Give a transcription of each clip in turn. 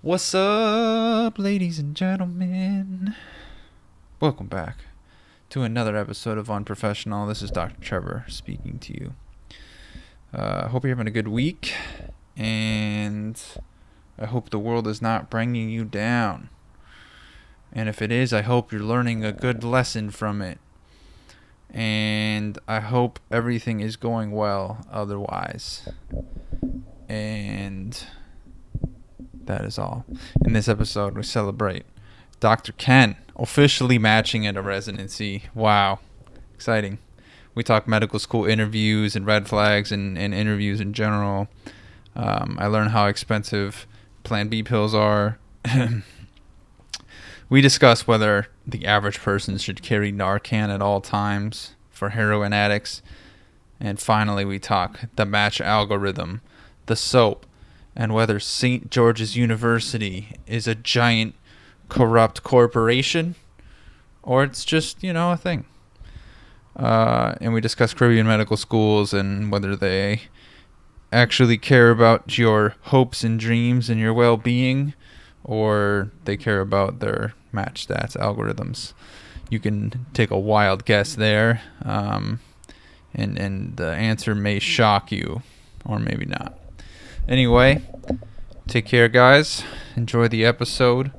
What's up, ladies and gentlemen? Welcome back to another episode of Unprofessional. This is Dr. Trevor speaking to you. Hope you're having a good week, and I hope the world is not bringing you down. And if it is, I hope you're learning a good lesson from it. And I hope everything is going well otherwise. And that is all. In this episode, we celebrate Dr. Ken officially matching at a residency. Wow. Exciting. We talk medical school interviews and red flags and interviews in general. I learned how expensive Plan B pills are. We discuss whether the average person should carry Narcan at all times for heroin addicts. And finally, we talk the match algorithm, the soap, and whether St. George's University is a giant corrupt corporation or it's just, a thing. And we discuss Caribbean medical schools and whether they actually care about your hopes and dreams and your well-being, or they care about their match stats algorithms. You can take a wild guess there, and the answer may shock you, or maybe not. Anyway, take care, guys. Enjoy the episode.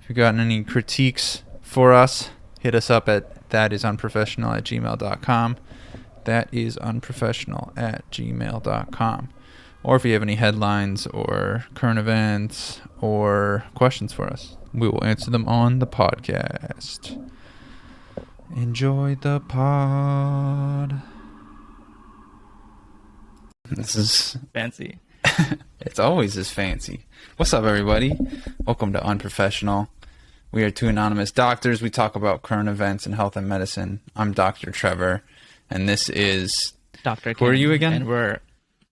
If you've gotten any critiques for us, hit us up at thatisunprofessional@gmail.com. Thatisunprofessional@gmail.com. Or if you have any headlines or current events or questions for us, we will answer them on the podcast. Enjoy the pod. This is fancy. It's always this fancy. What's up, everybody? Welcome to Unprofessional. We are two anonymous doctors. We talk about current events in health and medicine. I'm Dr. Trevor, and this is Dr. Ken. Who are you again? And we're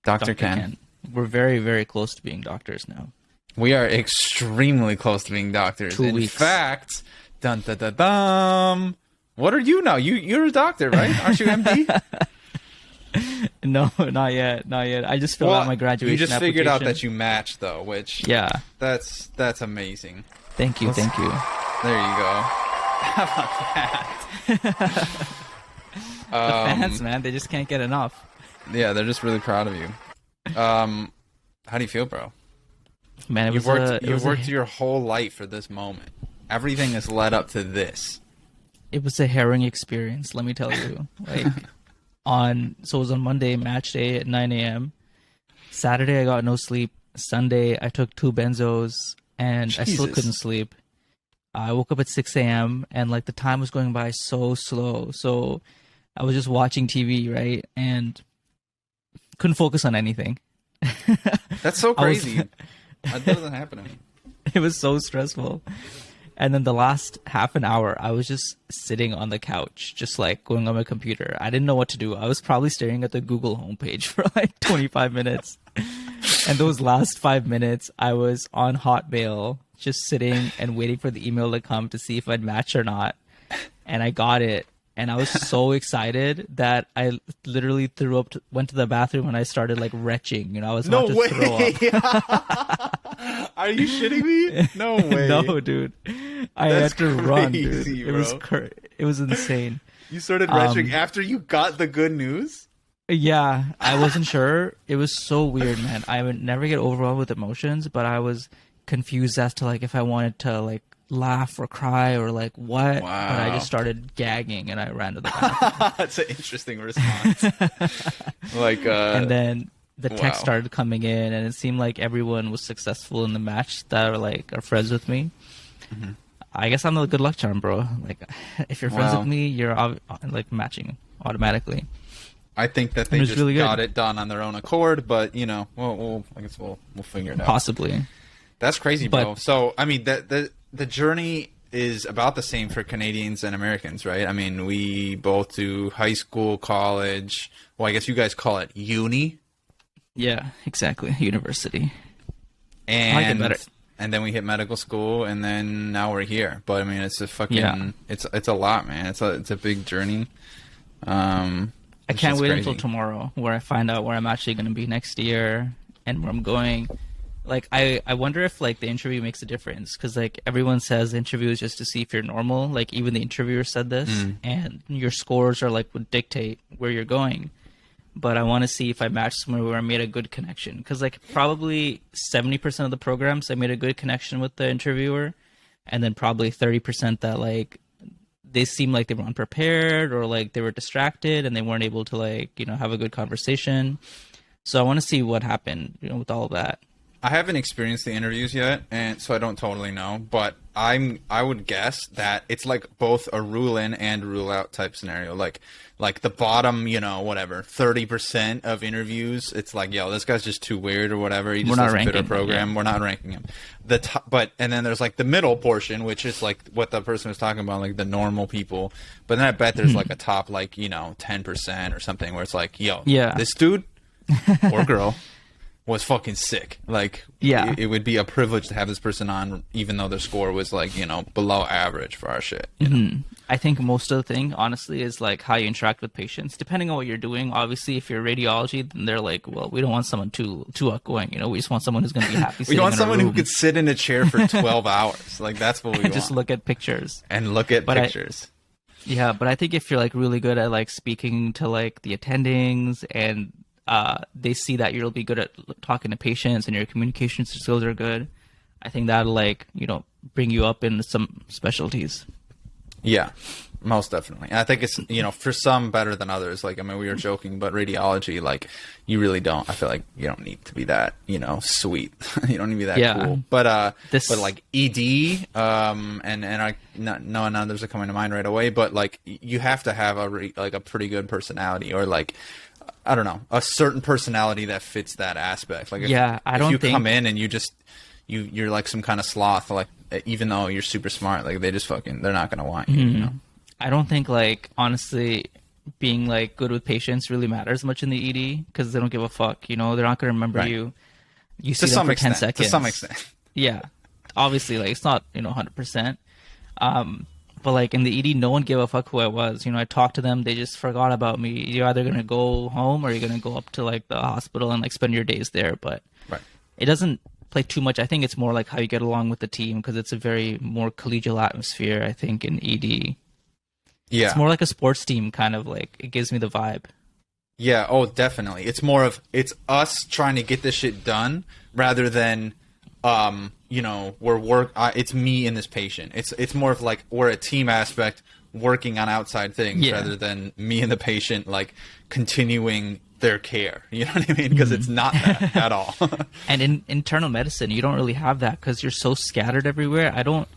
Dr. Ken. We're very, very close to being doctors now. We are extremely close to being doctors. 2 In weeks. fact, dun dun dun dun. What are you now? You're a doctor, right? Aren't you MD? No, not yet. I just filled out my graduation You just figured out application. that you matched, though, which that's amazing. Thank you. There you go. How about that? The fans, man, they just can't get enough. Yeah, they're just really proud of you. How do you feel, bro? Man, You've worked your whole life for this moment. Everything has led up to this. It was a harrowing experience, let me tell you. Like it was on Monday, match day at 9 a.m. Saturday, I got no sleep. Sunday, I took 2 benzos, and I still couldn't sleep. I woke up at 6 a.m. and the time was going by so slow. So I was just watching TV, right? And couldn't focus on anything. That's so crazy. That doesn't happen to me. It was so stressful. And then the last half an hour, I was just sitting on the couch, just going on my computer. I didn't know what to do. I was probably staring at the Google homepage for 25 minutes. And those last 5 minutes, I was on Hotmail, just sitting and waiting for the email to come to see if I'd match or not. And I got it. And I was so excited that I literally went to the bathroom and I started retching. I was about to throw up. Are you shitting me? No way. No, dude. I had to run, dude. It was insane. You started retching after you got the good news? Yeah, I wasn't sure. It was so weird, man. I would never get overwhelmed with emotions, but I was confused as to if I wanted to laugh or cry or what. Wow. But I just started gagging and I ran to the bathroom. That's an interesting response. And then the text started coming in, and it seemed like everyone was successful in the match that are friends with me. Mm-hmm. I guess I'm the good luck charm, bro. If you're friends with me, you're matching automatically. I think that they just really got it done on their own accord, but I guess we'll figure it out. Possibly. That's crazy, bro. So I mean, the journey is about the same for Canadians and Americans, right? I mean, we both do high school, college. Well, I guess you guys call it uni. Yeah, exactly. University. And then we hit medical school, and then now we're here. But I mean, it's a fucking it's a lot, man. It's a big journey. I can't wait until tomorrow, where I find out where I'm actually going to be next year and where I'm going. Like I wonder if like the interview makes a difference, because like everyone says the interview is just to see if you're normal. Like even the interviewer said this, and your scores are like would dictate where you're going. But I want to see if I match somewhere where I made a good connection, because like probably 70% of the programs I made a good connection with the interviewer, and then probably 30% that like they seemed like they were unprepared or like they were distracted and they weren't able to like have a good conversation. So I want to see what happened with all of that. I haven't experienced the interviews yet, and so I don't totally know. But I would guess that it's like both a rule in and rule out type scenario. Like the bottom, whatever 30% of interviews, it's like, yo, this guy's just too weird or whatever. He just doesn't fit our program. We're not ranking him. And then there's like the middle portion, which is like what the person was talking about, like the normal people. But then I bet there's like a top, like 10% or something where it's like, yo, this dude or girl was fucking sick. Like, it would be a privilege to have this person on, even though their score was like, below average for our shit. I think most of the thing, honestly, is like how you interact with patients. Depending on what you're doing, obviously, if you're radiology, then they're like, well, we don't want someone too outgoing. We just want someone who's going to be happy. We want someone who could sit in a chair for 12 hours. Like, that's what we want. Just look at pictures. And look at pictures. But I think if you're like really good at like speaking to like the attendings, and they see that you'll be good at talking to patients and your communication skills are good, I think that'll like bring you up in some specialties. Yeah, most definitely. And I think it's for some better than others. Like, I mean, we were joking, but radiology, like, you really don't. I feel like you don't need to be that sweet. You don't need to be that cool. But but like ED, and I no others are coming to mind right away. But like you have to have a pretty good personality, or like, I don't know, a certain personality that fits that aspect. Like, if you come in and you just you're like some kind of sloth, like, even though you're super smart, like they're not gonna want you. I don't think, like, honestly, being like good with patients really matters much in the ED, because they don't give a fuck. They're not gonna remember you. You see them for 10 seconds. To some extent. Yeah, obviously, like, it's not 100%. But like in the ED, no one gave a fuck who I was. I talked to them, they just forgot about me. You're either gonna go home or you're gonna go up to like the hospital and like spend your days there. But it doesn't play too much. I think it's more like how you get along with the team, because it's a very more collegial atmosphere, I think, in ED. Yeah, it's more like a sports team, kind of, like, it gives me the vibe. Yeah, oh, definitely. It's more of, it's us trying to get this shit done rather than it's me and this patient. It's more of like we're a team aspect working on outside things rather than me and the patient like continuing their care. You know what I mean? Because it's not that at all. And in internal medicine, you don't really have that because you're so scattered everywhere. I don't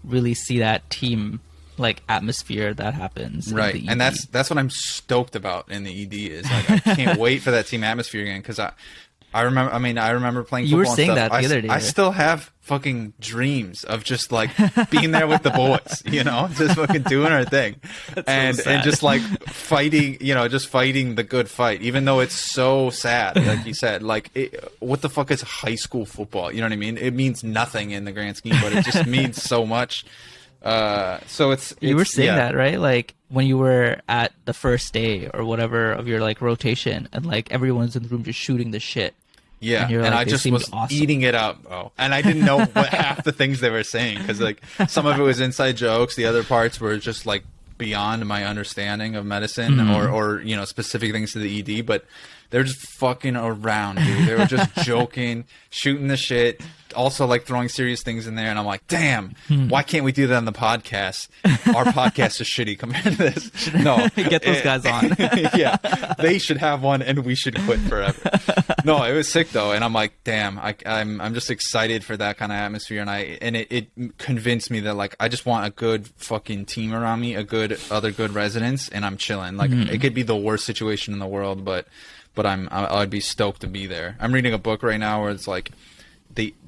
really see that team like atmosphere that happens. Right. And that's what I'm stoked about in the ED is like I can't wait for that team atmosphere again, because I remember playing football. You were saying and stuff. that the other day. I still have fucking dreams of just like being there with the boys, just fucking doing our thing. And just like fighting, just fighting the good fight, even though it's so sad. Like you said, like what the fuck is high school football? You know what I mean? It means nothing in the grand scheme, but it just means so much. So you were saying that, right? Like when you were at the first day or whatever of your like rotation, and like everyone's in the room just shooting the shit. Yeah, and I just was eating it up. Oh, and I didn't know what half the things they were saying, because like some of it was inside jokes, the other parts were just like beyond my understanding of medicine, or specific things to the ED. But they're just fucking around, dude. They were just joking, shooting the shit, also like throwing serious things in there. And I'm like, damn, why can't we do that on the podcast? Our podcast is shitty compared to this. No, get those guys on. Yeah, they should have one, and we should quit forever. No, it was sick though, and I'm like, damn, I'm just excited for that kind of atmosphere, and it convinced me that like I just want a good fucking team around me, other good residents, and I'm chilling. Like it could be the worst situation in the world, but I'd be stoked to be there. I'm reading a book right now where it's like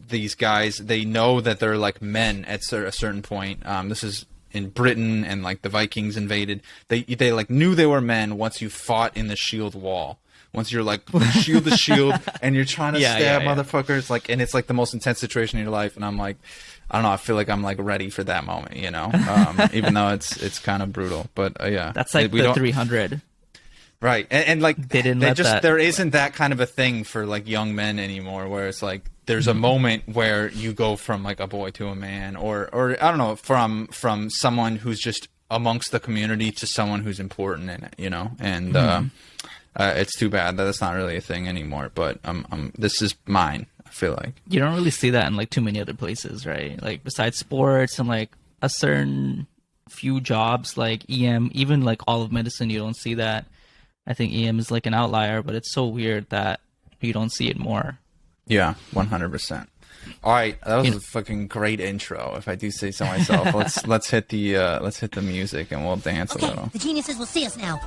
these guys, they know that they're like men at a certain point. This is in Britain, and like the Vikings invaded. They like knew they were men once you fought in the shield wall. Once you're like shield to shield and you're trying to stab motherfuckers, like, and it's like the most intense situation in your life. And I'm like, I don't know, I feel like I'm like ready for that moment, even though it's kind of brutal. But yeah, that's like the 300. Right. And like they didn't let that. There isn't that kind of a thing for like young men anymore, where it's like there's a moment where you go from like a boy to a man, or I don't know, from someone who's just amongst the community to someone who's important in it, you know. And it's too bad that it's not really a thing anymore. But this is mine. I feel like you don't really see that in like too many other places, right? Like besides sports and like a certain few jobs like EM, even like all of medicine, you don't see that. I think EM is like an outlier, but it's so weird that you don't see it more. Yeah, 100%. All right, that was a fucking great intro, if I do say so myself. let's hit the music and we'll dance a little. The geniuses will see us now.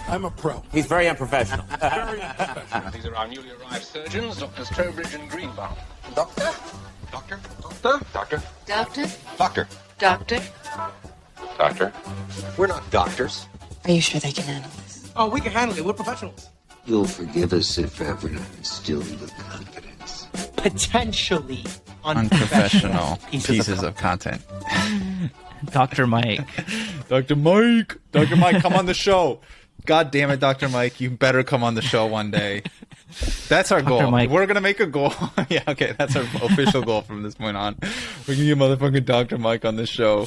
I'm a pro. He's very unprofessional. Very unprofessional. These are our newly arrived surgeons, Doctors Trevor and Greenbaum. Doctor? Doctor? Doctor? Doctor? Doctor? Doctor? Doctor? Doctor? We're not doctors. Are you sure they can handle this? Oh, we can handle it. We're professionals. You'll forgive us if ever not instilled with confidence. Potentially unprofessional pieces of content. Dr. Mike. Dr. Mike, come on the show. God damn it, Dr. Mike, you better come on the show one day. That's our goal. Mike. We're gonna make a goal. Yeah, okay, that's our official goal from this point on. We're gonna get motherfucking Dr. Mike on this show,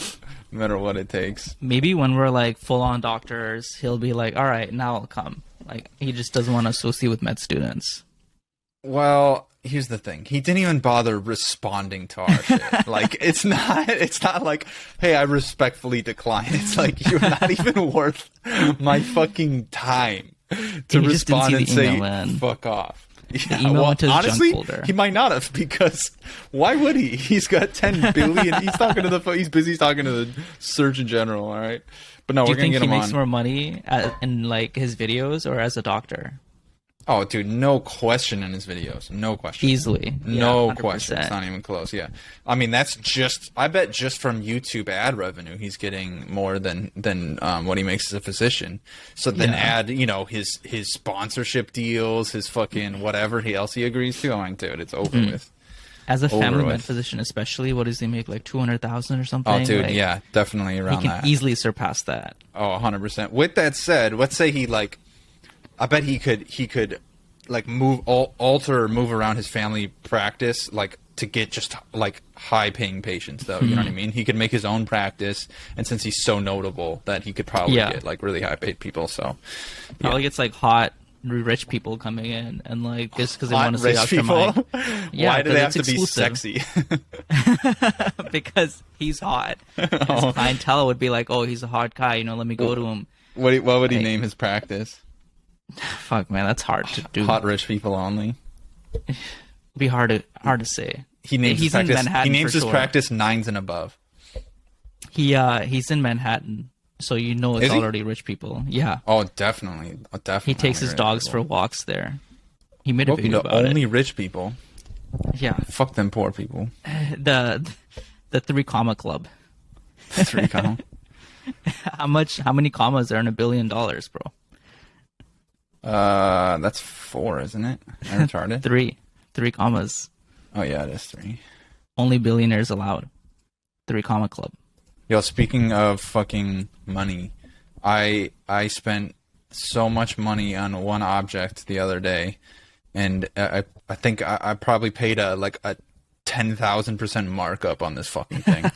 no matter what it takes. Maybe when we're like full on doctors, he'll be like, all right, now I'll come. Like, he just doesn't want to associate with med students. Well, here's the thing. He didn't even bother responding to our shit. Like, it's not like, hey, I respectfully decline. It's like, you're not even worth my fucking time to respond and say, fuck off. Yeah, email went to his honestly, junk folder. He might not have, because why would he? He's got 10 billion. He's busy talking to the Surgeon General, all right? But no, we're going to get him on. Do you think he makes more money in like his videos or as a doctor? Oh, dude, no question in his videos. No question. Easily. No 100%. question. It's not even close. Yeah. I mean, I bet just from YouTube ad revenue, he's getting more than what he makes as a physician. So then add, you know, his sponsorship deals, his fucking whatever else he agrees to. I'm like, dude, it's over with. As a family med physician, especially, what does he make? Like 200,000 or something? Oh, dude, like, yeah, definitely around that. He can easily surpass that. Oh, 100%. With that said, let's say he like, I bet he could like alter or move around his family practice like to get just like high paying patients though. You know what I mean? He could make his own practice, and since he's so notable, that he could probably get like really high paid people. So probably gets like hot rich people coming in and like just because they want to see Dr. Mike. Yeah, why do they have to be sexy? Because he's hot. His clientele would be like, oh, he's a hot guy, you know, let me go to him. What would he name his practice? Fuck, man, that's hard to do. Hot rich people only. It'd be hard to say. He names his practice Nines and Above. He's in Manhattan, so you know it's already rich people. Yeah. Oh, definitely. He takes his dogs for walks there. He made a video about only rich people. Yeah. Fuck them poor people. The 3 comma club. 3 comma. How many commas are in $1 billion, bro? That's 4, isn't it? I retarded. 3 commas. Oh yeah, it is 3. Only billionaires allowed. 3 comma club. Yo, speaking of fucking money, I spent so much money on one object the other day, and I think I probably paid a 10,000% markup on this fucking thing.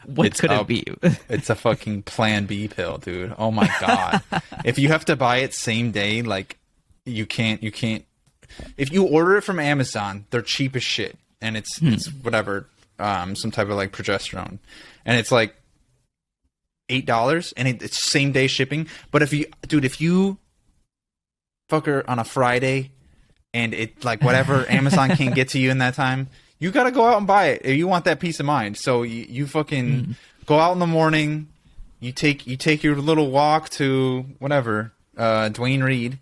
What could it be? It's a fucking Plan B pill, dude. Oh my god! If you have to buy it same day, like you can't. If you order it from Amazon, they're cheap as shit, and it's whatever, some type of like progesterone, and it's like $8, and it's same day shipping. But if you fuck her on a Friday, and it like whatever Amazon can't get to you in that time, you gotta go out and buy it if you want that peace of mind. So you fucking go out in the morning, you take your little walk to whatever, Dwayne Reed,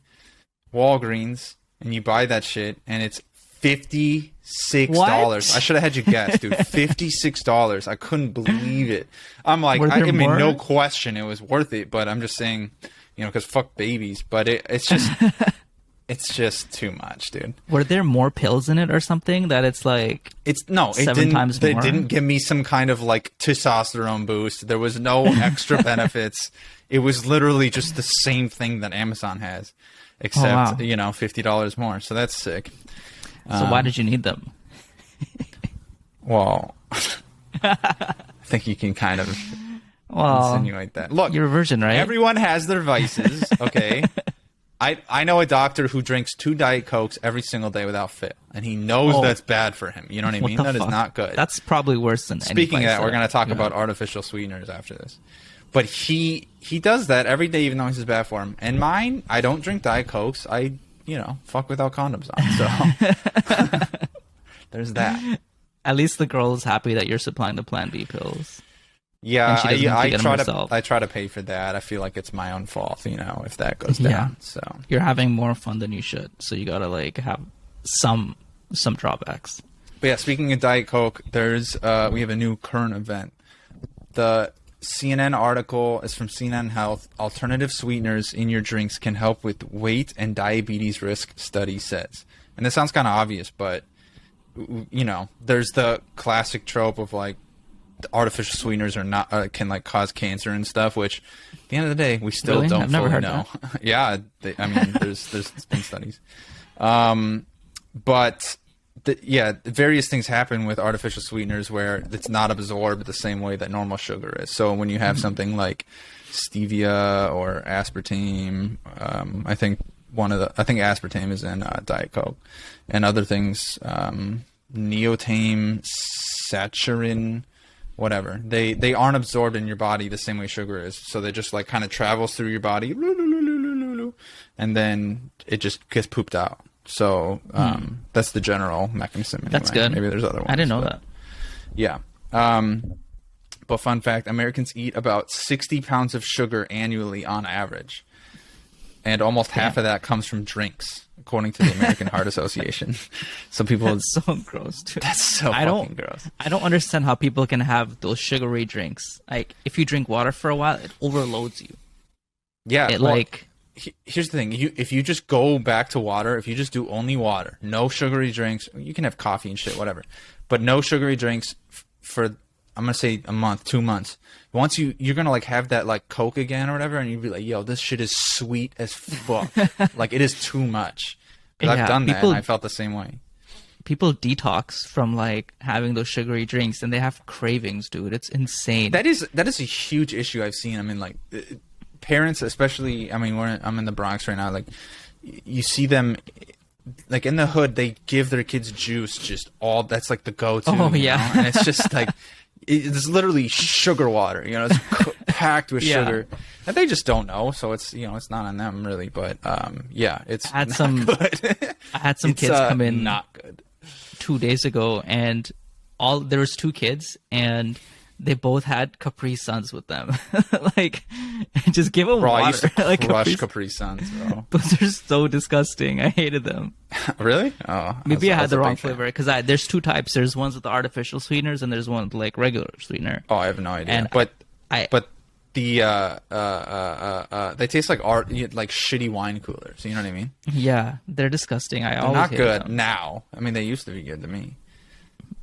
Walgreens, and you buy that shit, and it's $56. I should have had you guess, dude. $56. I couldn't believe it. I'm like, I mean, no question, it was worth it. But I'm just saying, you know, because fuck babies. But it's just. It's just too much, dude. Were there more pills in it or something that it's like it times more? They didn't give me some kind of like testosterone boost. There was no extra benefits. It was literally just the same thing that Amazon has, except you know, $50 more. So that's sick. So why did you need them? Well, I think you can kind of insinuate that. Look, you're a virgin, right? everyone has their vices, okay? I know a doctor who drinks 2 Diet Cokes every single day without fail, and he knows that's bad for him. You know what I mean? That is not good. That's probably worse than Speaking any of that, vice we're going to talk about artificial sweeteners after this. But he does that every day, even though it's bad for him. And mine, I don't drink Diet Cokes. I, fuck without condoms on. So there's that. At least the girl is happy that you're supplying the Plan B pills. Yeah, And she doesn't have to get them herself. I try to pay for that. I feel like it's my own fault, if that goes down. Yeah. So You're having more fun than you should. So you gotta have some drawbacks. But yeah, speaking of Diet Coke, there's we have a new current event. The CNN article is from CNN Health. Alternative sweeteners in your drinks can help with weight and diabetes risk, study says. And this sounds kind of obvious, but there's the classic trope of artificial sweeteners are not can cause cancer and stuff, which at the end of the day we still Really? don't I've never fully heard know. that. Yeah, there's been studies, but various things happen with artificial sweeteners where it's not absorbed the same way that normal sugar is. So when you have something like stevia or aspartame, I think aspartame is in Diet Coke, and other things, neotame, saccharin, whatever. They aren't absorbed in your body the same way sugar is. So they just kind of travels through your body, and then it just gets pooped out. So that's the general mechanism. Anyway. That's good. Maybe there's other ones. I didn't know that. Yeah. But fun fact, Americans eat about 60 pounds of sugar annually on average. And almost half of that comes from drinks, according to the American Heart Association. So people... That's so gross, too. That's so fucking gross. I don't understand how people can have those sugary drinks. If you drink water for a while, it overloads you. Yeah. Here's the thing. If you just go back to water, if you just do only water, no sugary drinks, you can have coffee and shit, whatever. But no sugary drinks for, I'm going to say a month, 2 months. Once you're going to have that Coke again or whatever, and you'd be like, yo, this shit is sweet as fuck. It is too much. Because I've done that and I felt the same way. People detox from having those sugary drinks and they have cravings, dude. It's insane. That is a huge issue I've seen. I mean, parents, especially, I'm in the Bronx right now, you see them in the hood, they give their kids juice that's the go-to. Oh, yeah. And it's just it's literally sugar water, it's packed with sugar. And they just don't know, so it's it's not on them really, but it's I had not some good. I had some kids come in not good 2 days ago, and there was 2 kids, and they both had Capri Suns with them. Just give them Bro, water. I used to crush Capri Capri Suns, bro. Those are so disgusting. I hated them. Really? Oh, Maybe I had the wrong big fan. flavor, because there's 2 types. There's ones with the artificial sweeteners, and there's one with regular sweetener. Oh, I have no idea. And but I the they taste like shitty wine coolers. You know what I mean? Yeah, they're disgusting. They're always not hated good them. now. They used to be good to me.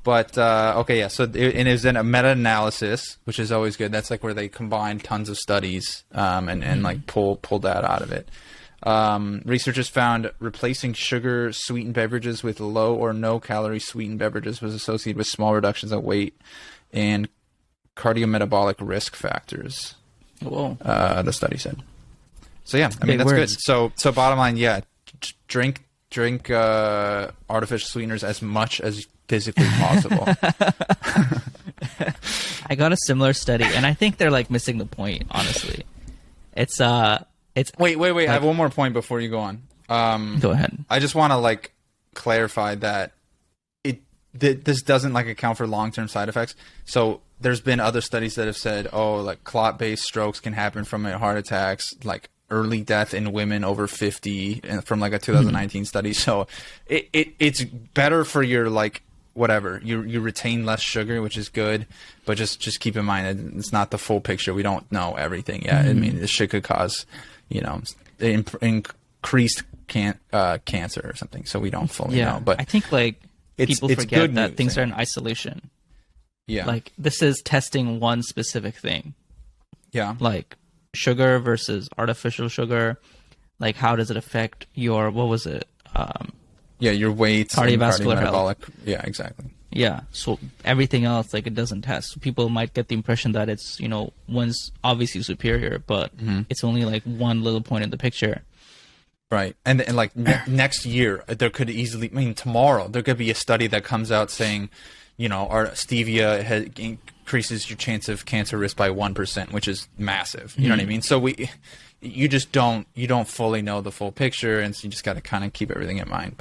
But okay, yeah. So it is in a meta-analysis, which is always good. That's where they combine tons of studies and pull that out of it. Researchers found replacing sugar sweetened beverages with low or no calorie sweetened beverages was associated with small reductions of weight and cardiometabolic risk factors. Whoa. The study said. So yeah, Big that's words. good. So bottom line, yeah, drink artificial sweeteners as much as physically possible. I got a similar study, and I think they're missing the point. Honestly, it's Wait. I have one more point before you go on. Go ahead. I just want to clarify that this doesn't account for long-term side effects. So there's been other studies that have said, clot-based strokes can happen from heart attacks, early death in women over 50, and from a 2019 study. So it's better for your whatever, you retain less sugar, which is good, but just keep in mind that it's not the full picture. We don't know everything yet. This shit could cause increased cancer or something, so we don't fully know. But I think people it's forget good that news, things are in anyway. isolation. Yeah, This is testing one specific thing. yeah, Sugar versus artificial sugar. How does it affect your, what was it? Yeah, your weights, and Cardiovascular cardiometabolic. Yeah, exactly. Yeah, so everything else, like, it doesn't test. So people might get the impression that it's, one's obviously superior, but it's only like one little point in the picture. Right. And like next year, there could easily, tomorrow, there could be a study that comes out saying, our stevia increases your chance of cancer risk by 1%, which is massive. You know what I mean? So you just don't fully know the full picture, and so you just got to kind of keep everything in mind.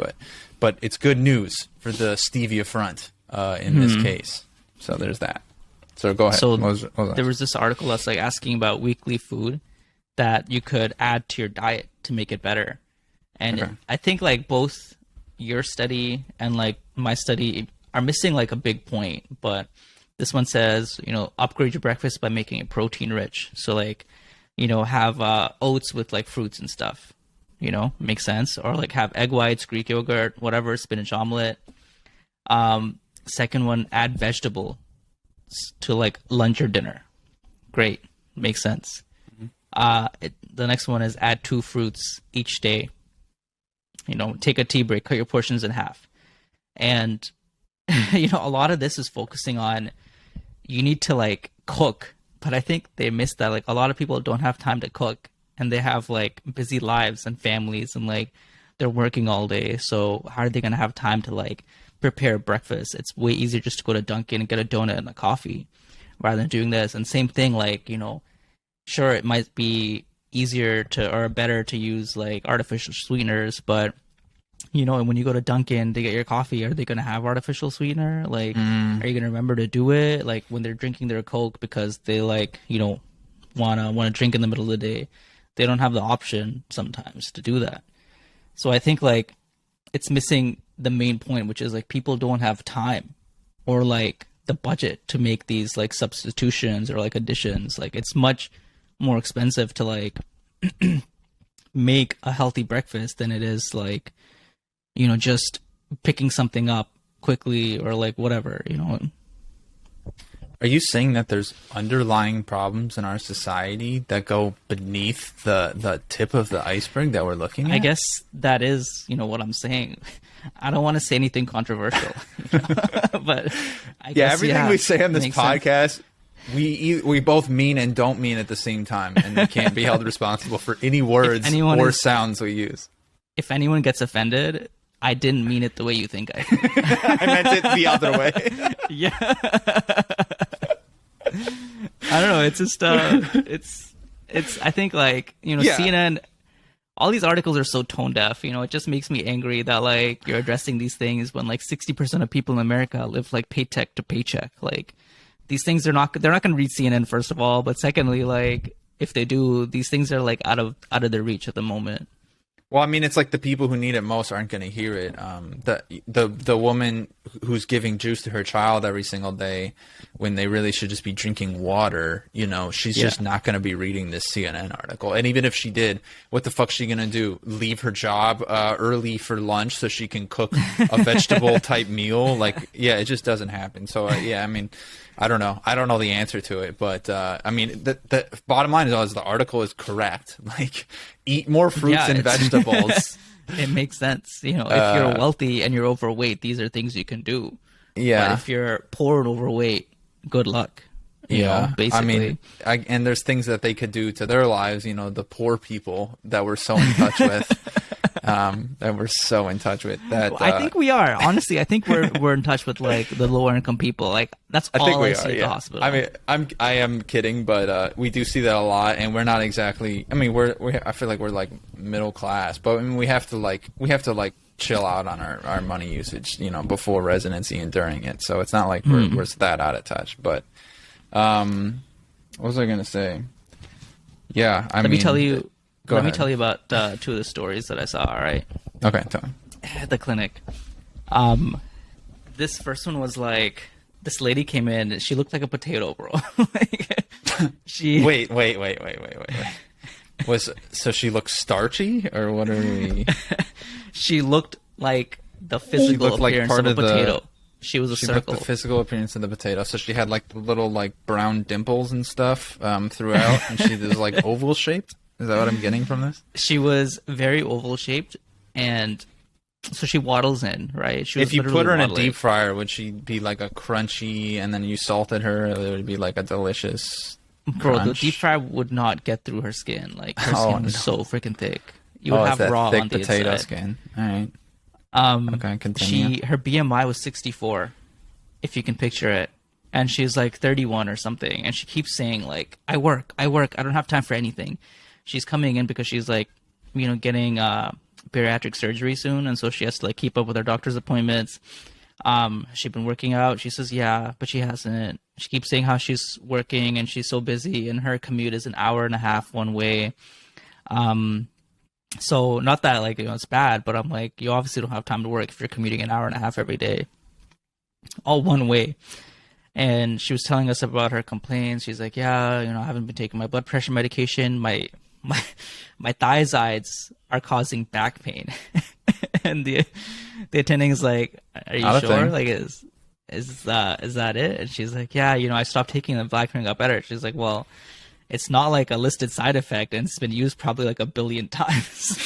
But it's good news for the stevia front in this case. So there's that. So go ahead. So what was there was this article that's like asking about weekly food that you could add to your diet to make it better. And I think like both your study and like my study are missing like a big point, but this one says, upgrade your breakfast by making it protein rich. So like, have oats with like fruits and stuff, makes sense. Or like have egg whites, Greek yogurt, whatever, spinach omelet. Second one, add vegetable to like lunch or dinner. Great. Makes sense. The next one is add 2 fruits each day. Take a tea break, cut your portions in half. And, a lot of this is focusing on you need to like cook. But I think they missed that. Like a lot of people don't have time to cook, and they have like busy lives and families, and like they're working all day. So how are they going to have time to like prepare breakfast? It's way easier just to go to Dunkin' and get a donut and a coffee rather than doing this. And same thing, like, sure, it might be easier or better to use like artificial sweeteners, but when you go to Dunkin' to get your coffee, are they going to have artificial sweetener? Like, are you going to remember to do it? Like when they're drinking their Coke because they like, want to drink in the middle of the day, they don't have the option sometimes to do that. So I think like it's missing the main point, which is like people don't have time or like the budget to make these like substitutions or like additions. Like it's much more expensive to like make a healthy breakfast than it is like, just picking something up quickly or like whatever, Are you saying that there's underlying problems in our society that go beneath the tip of the iceberg that we're looking at? I guess that is, what I'm saying. I don't want to say anything controversial, but I guess, everything we say on this podcast, sense. we both mean and don't mean at the same time, and we can't be held responsible for any words or sounds we use. If anyone gets offended, I didn't mean it the way you think I did. I meant it the other way. Yeah. I don't know. It's just, it's, I think like, CNN, all these articles are so tone deaf, it just makes me angry that like you're addressing these things when like 60% of people in America live like paycheck to paycheck. Like these things they're not going to read CNN first of all, but secondly, like if they do, these things are like out of their reach at the moment. Well, I mean, it's like the people who need it most aren't going to hear it. The woman who's giving juice to her child every single day when they really should just be drinking water, she's just not going to be reading this CNN article. And even if she did, what the fuck's she going to do? Leave her job early for lunch so she can cook a vegetable type meal? Like, it just doesn't happen. So, I mean, I don't know. I don't know the answer to it, but I mean, the bottom line is the article is correct. Like, eat more fruits and vegetables. It makes sense. If you're wealthy and you're overweight, these are things you can do. Yeah. But if you're poor and overweight, good luck. You know, basically. I mean, and there's things that they could do to their lives. The poor people that we're so in touch with. That we're so in touch with that. I think we are. Honestly, I think we're in touch with like the lower income people. Like that's all I see at the hospital. I mean, I am kidding, but we do see that a lot, and we're not exactly. I mean, I feel like we're like middle class, but I mean, we have to chill out on our money usage, before residency and during it. So it's not like we're that out of touch. But what was I gonna say? Yeah, Let me tell you about 2 of the stories that I saw. All right. Okay, tell me. At the clinic. This first one was like this lady came in. She looked like a potato, bro. She. Wait. So she looked starchy, or what are we? She looked like the physical appearance of a potato. She was a circle. She looked the physical appearance of the potato. So she had like the little like brown dimples and stuff throughout, and she was like oval shaped. Is that what I'm getting from this? She was very oval shaped, and So she waddles in, right? She was If you put literally her in a waddling. deep fryer, would she be like a crunchy, and then you salted her, it would be like a delicious Bro, the crunch? deep fry would not get through her skin. Like her Oh, skin was no. so freaking thick. You would Oh, have it's that raw thick on the potato inside. skin. All right. Okay, continue. Her BMI was 64, if you can picture it, and she's like 31 or something, and she keeps saying like, I work, I don't have time for anything. She's coming in because she's like, getting bariatric surgery soon, and so she has to like keep up with her doctor's appointments. She's been working out. She says yeah, but she hasn't. She keeps saying how she's working and she's so busy, and her commute is an hour and a half one way. So not that like it's bad, but I'm like, you obviously don't have time to work if you're commuting an hour and a half every day, all one way. And she was telling us about her complaints. She's like, yeah, I haven't been taking my blood pressure medication. My thiazides are causing back pain. And the attending is like, are you Not a sure? thing. Like, is that it? And she's like, yeah, I stopped taking them. Back pain got better. She's like, well, it's not like a listed side effect, and it's been used probably like 1 billion times.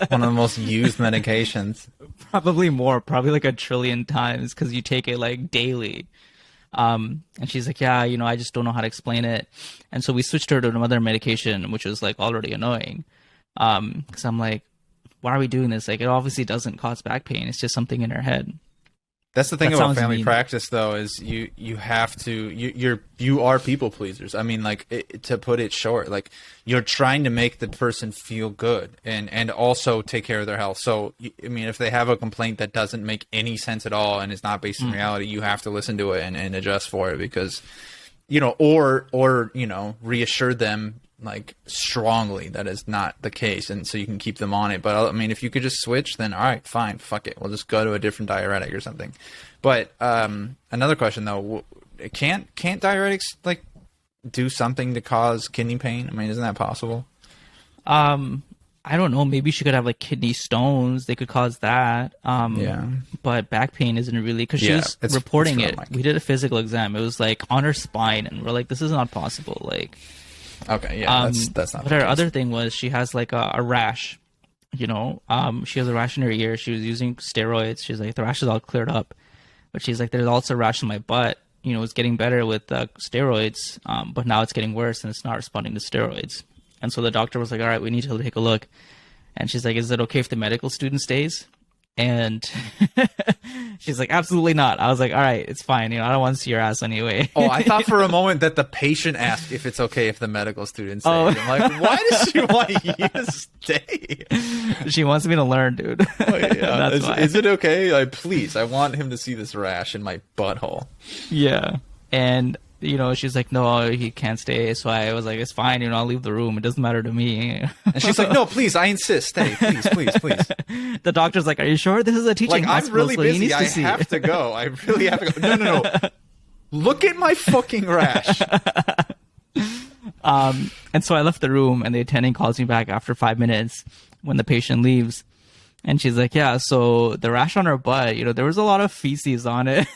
One of the most used medications. Probably more, probably like 1 trillion times, because you take it like daily. And she's like, yeah, I just don't know how to explain it. And so we switched her to another medication, which was like already annoying. Because I'm like, why are we doing this? Like, it obviously doesn't cause back pain. It's just something in her head. That's the thing That about sounds family mean. practice, though, is you have to you are people pleasers. I mean, like to put it short, like you're trying to make the person feel good and also take care of their health. So I mean, if they have a complaint that doesn't make any sense at all and is not based in reality, you have to listen to it and adjust for it, because or reassure them like strongly that is not the case, and so you can keep them on it. But I mean, if you could just switch, then all right, fine, fuck it, we'll just go to a different diuretic or something. But another question though, can't diuretics like do something to cause kidney pain? I mean, isn't that possible? I don't know. Maybe she could have like kidney stones. They could cause that. Yeah. But back pain isn't really, because she Yeah, was it's reporting from, it. like- We did a physical exam. It was like on her spine, and we're like, this is not possible. Like, Okay, yeah, that's not. But the her case. other thing was she has like a rash. She has a rash in her ear. She was using steroids. She's like, the rash is all cleared up, but she's like, there's also a rash in my butt. It's getting better with steroids, but now it's getting worse and it's not responding to steroids. And so the doctor was like, all right, we need to take a look. And she's like, is it okay if the medical student stays? And she's like, absolutely not. I was like, all right, it's fine. I don't want to see your ass anyway. Oh, I thought for a moment that the patient asked if it's okay if the medical student stays. Oh. I'm like, why does she want you to stay? She wants me to learn, dude. Oh, yeah. That's why. Is it okay? Like, please, I want him to see this rash in my butthole. Yeah. And, she's like, no, he can't stay. So I was like, it's fine. I'll leave the room. It doesn't matter to me. And she's like, no, please, I insist. Stay, please, please, please. The doctor's like, are you sure? This is a teaching Like, I'm hospital, really so he busy. needs I to see. have to go. I really have to go. No. Look at my fucking rash. And so I left the room, and the attending calls me back after 5 minutes when the patient leaves. And she's like, yeah, so the rash on her butt, there was a lot of feces on it.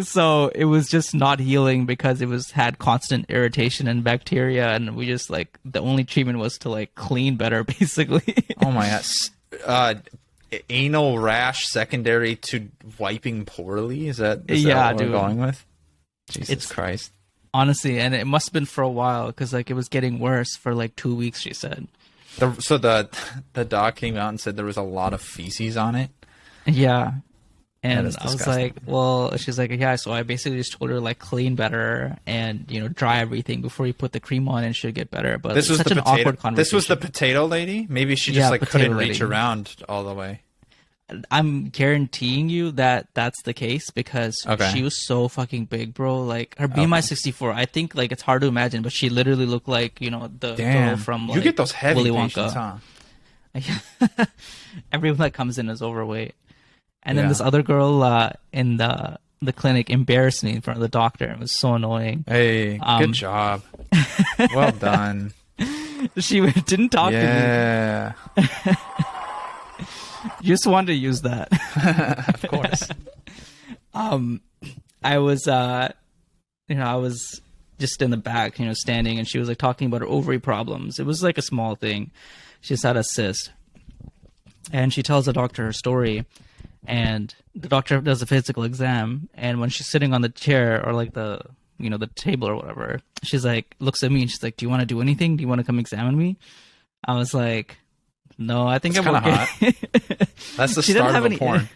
So it was just not healing because it had constant irritation and bacteria. And we just like, the only treatment was to like clean better, basically. Oh my god. Anal rash secondary to wiping poorly? Is that Yeah, what dude. we're going with? Jesus It's- Christ. Honestly, and it must have been for a while because like it was getting worse for like 2 weeks, she said. So the doc came out and said there was a lot of feces on it. Yeah. And is I was disgusting. like, well, she's like, yeah, so I basically just told her like clean better and, dry everything before you put the cream on and it should get better. But This was such the an potato. awkward conversation. This was the potato lady. Maybe she just Yeah, like potato couldn't reach lady. around all the way. I'm guaranteeing you that that's the case because Okay. she was so fucking big, bro. Like her BMI 64. I think like it's hard to imagine, but she literally looked like, the girl Damn. from like You get those heavy Willy patients, Wonka. huh? Everyone that comes in is overweight. And then Yeah. this other girl in the clinic embarrassed me in front of the doctor. It was so annoying. Hey, good job. Well done. She didn't talk to Yeah, me. Just wanted to use that. of course. I was, I was just in the back, standing, and she was like talking about her ovary problems. It was like a small thing. She just had a cyst. and she tells the doctor her story, and the doctor does a physical exam, and when she's sitting on the chair or like the the table or whatever, she's like, looks at me and she's like, do you want to do anything? Do you want to come examine me? I was like, no, I think That's I'm kinda okay. That's the She didn't start have of a any- porn.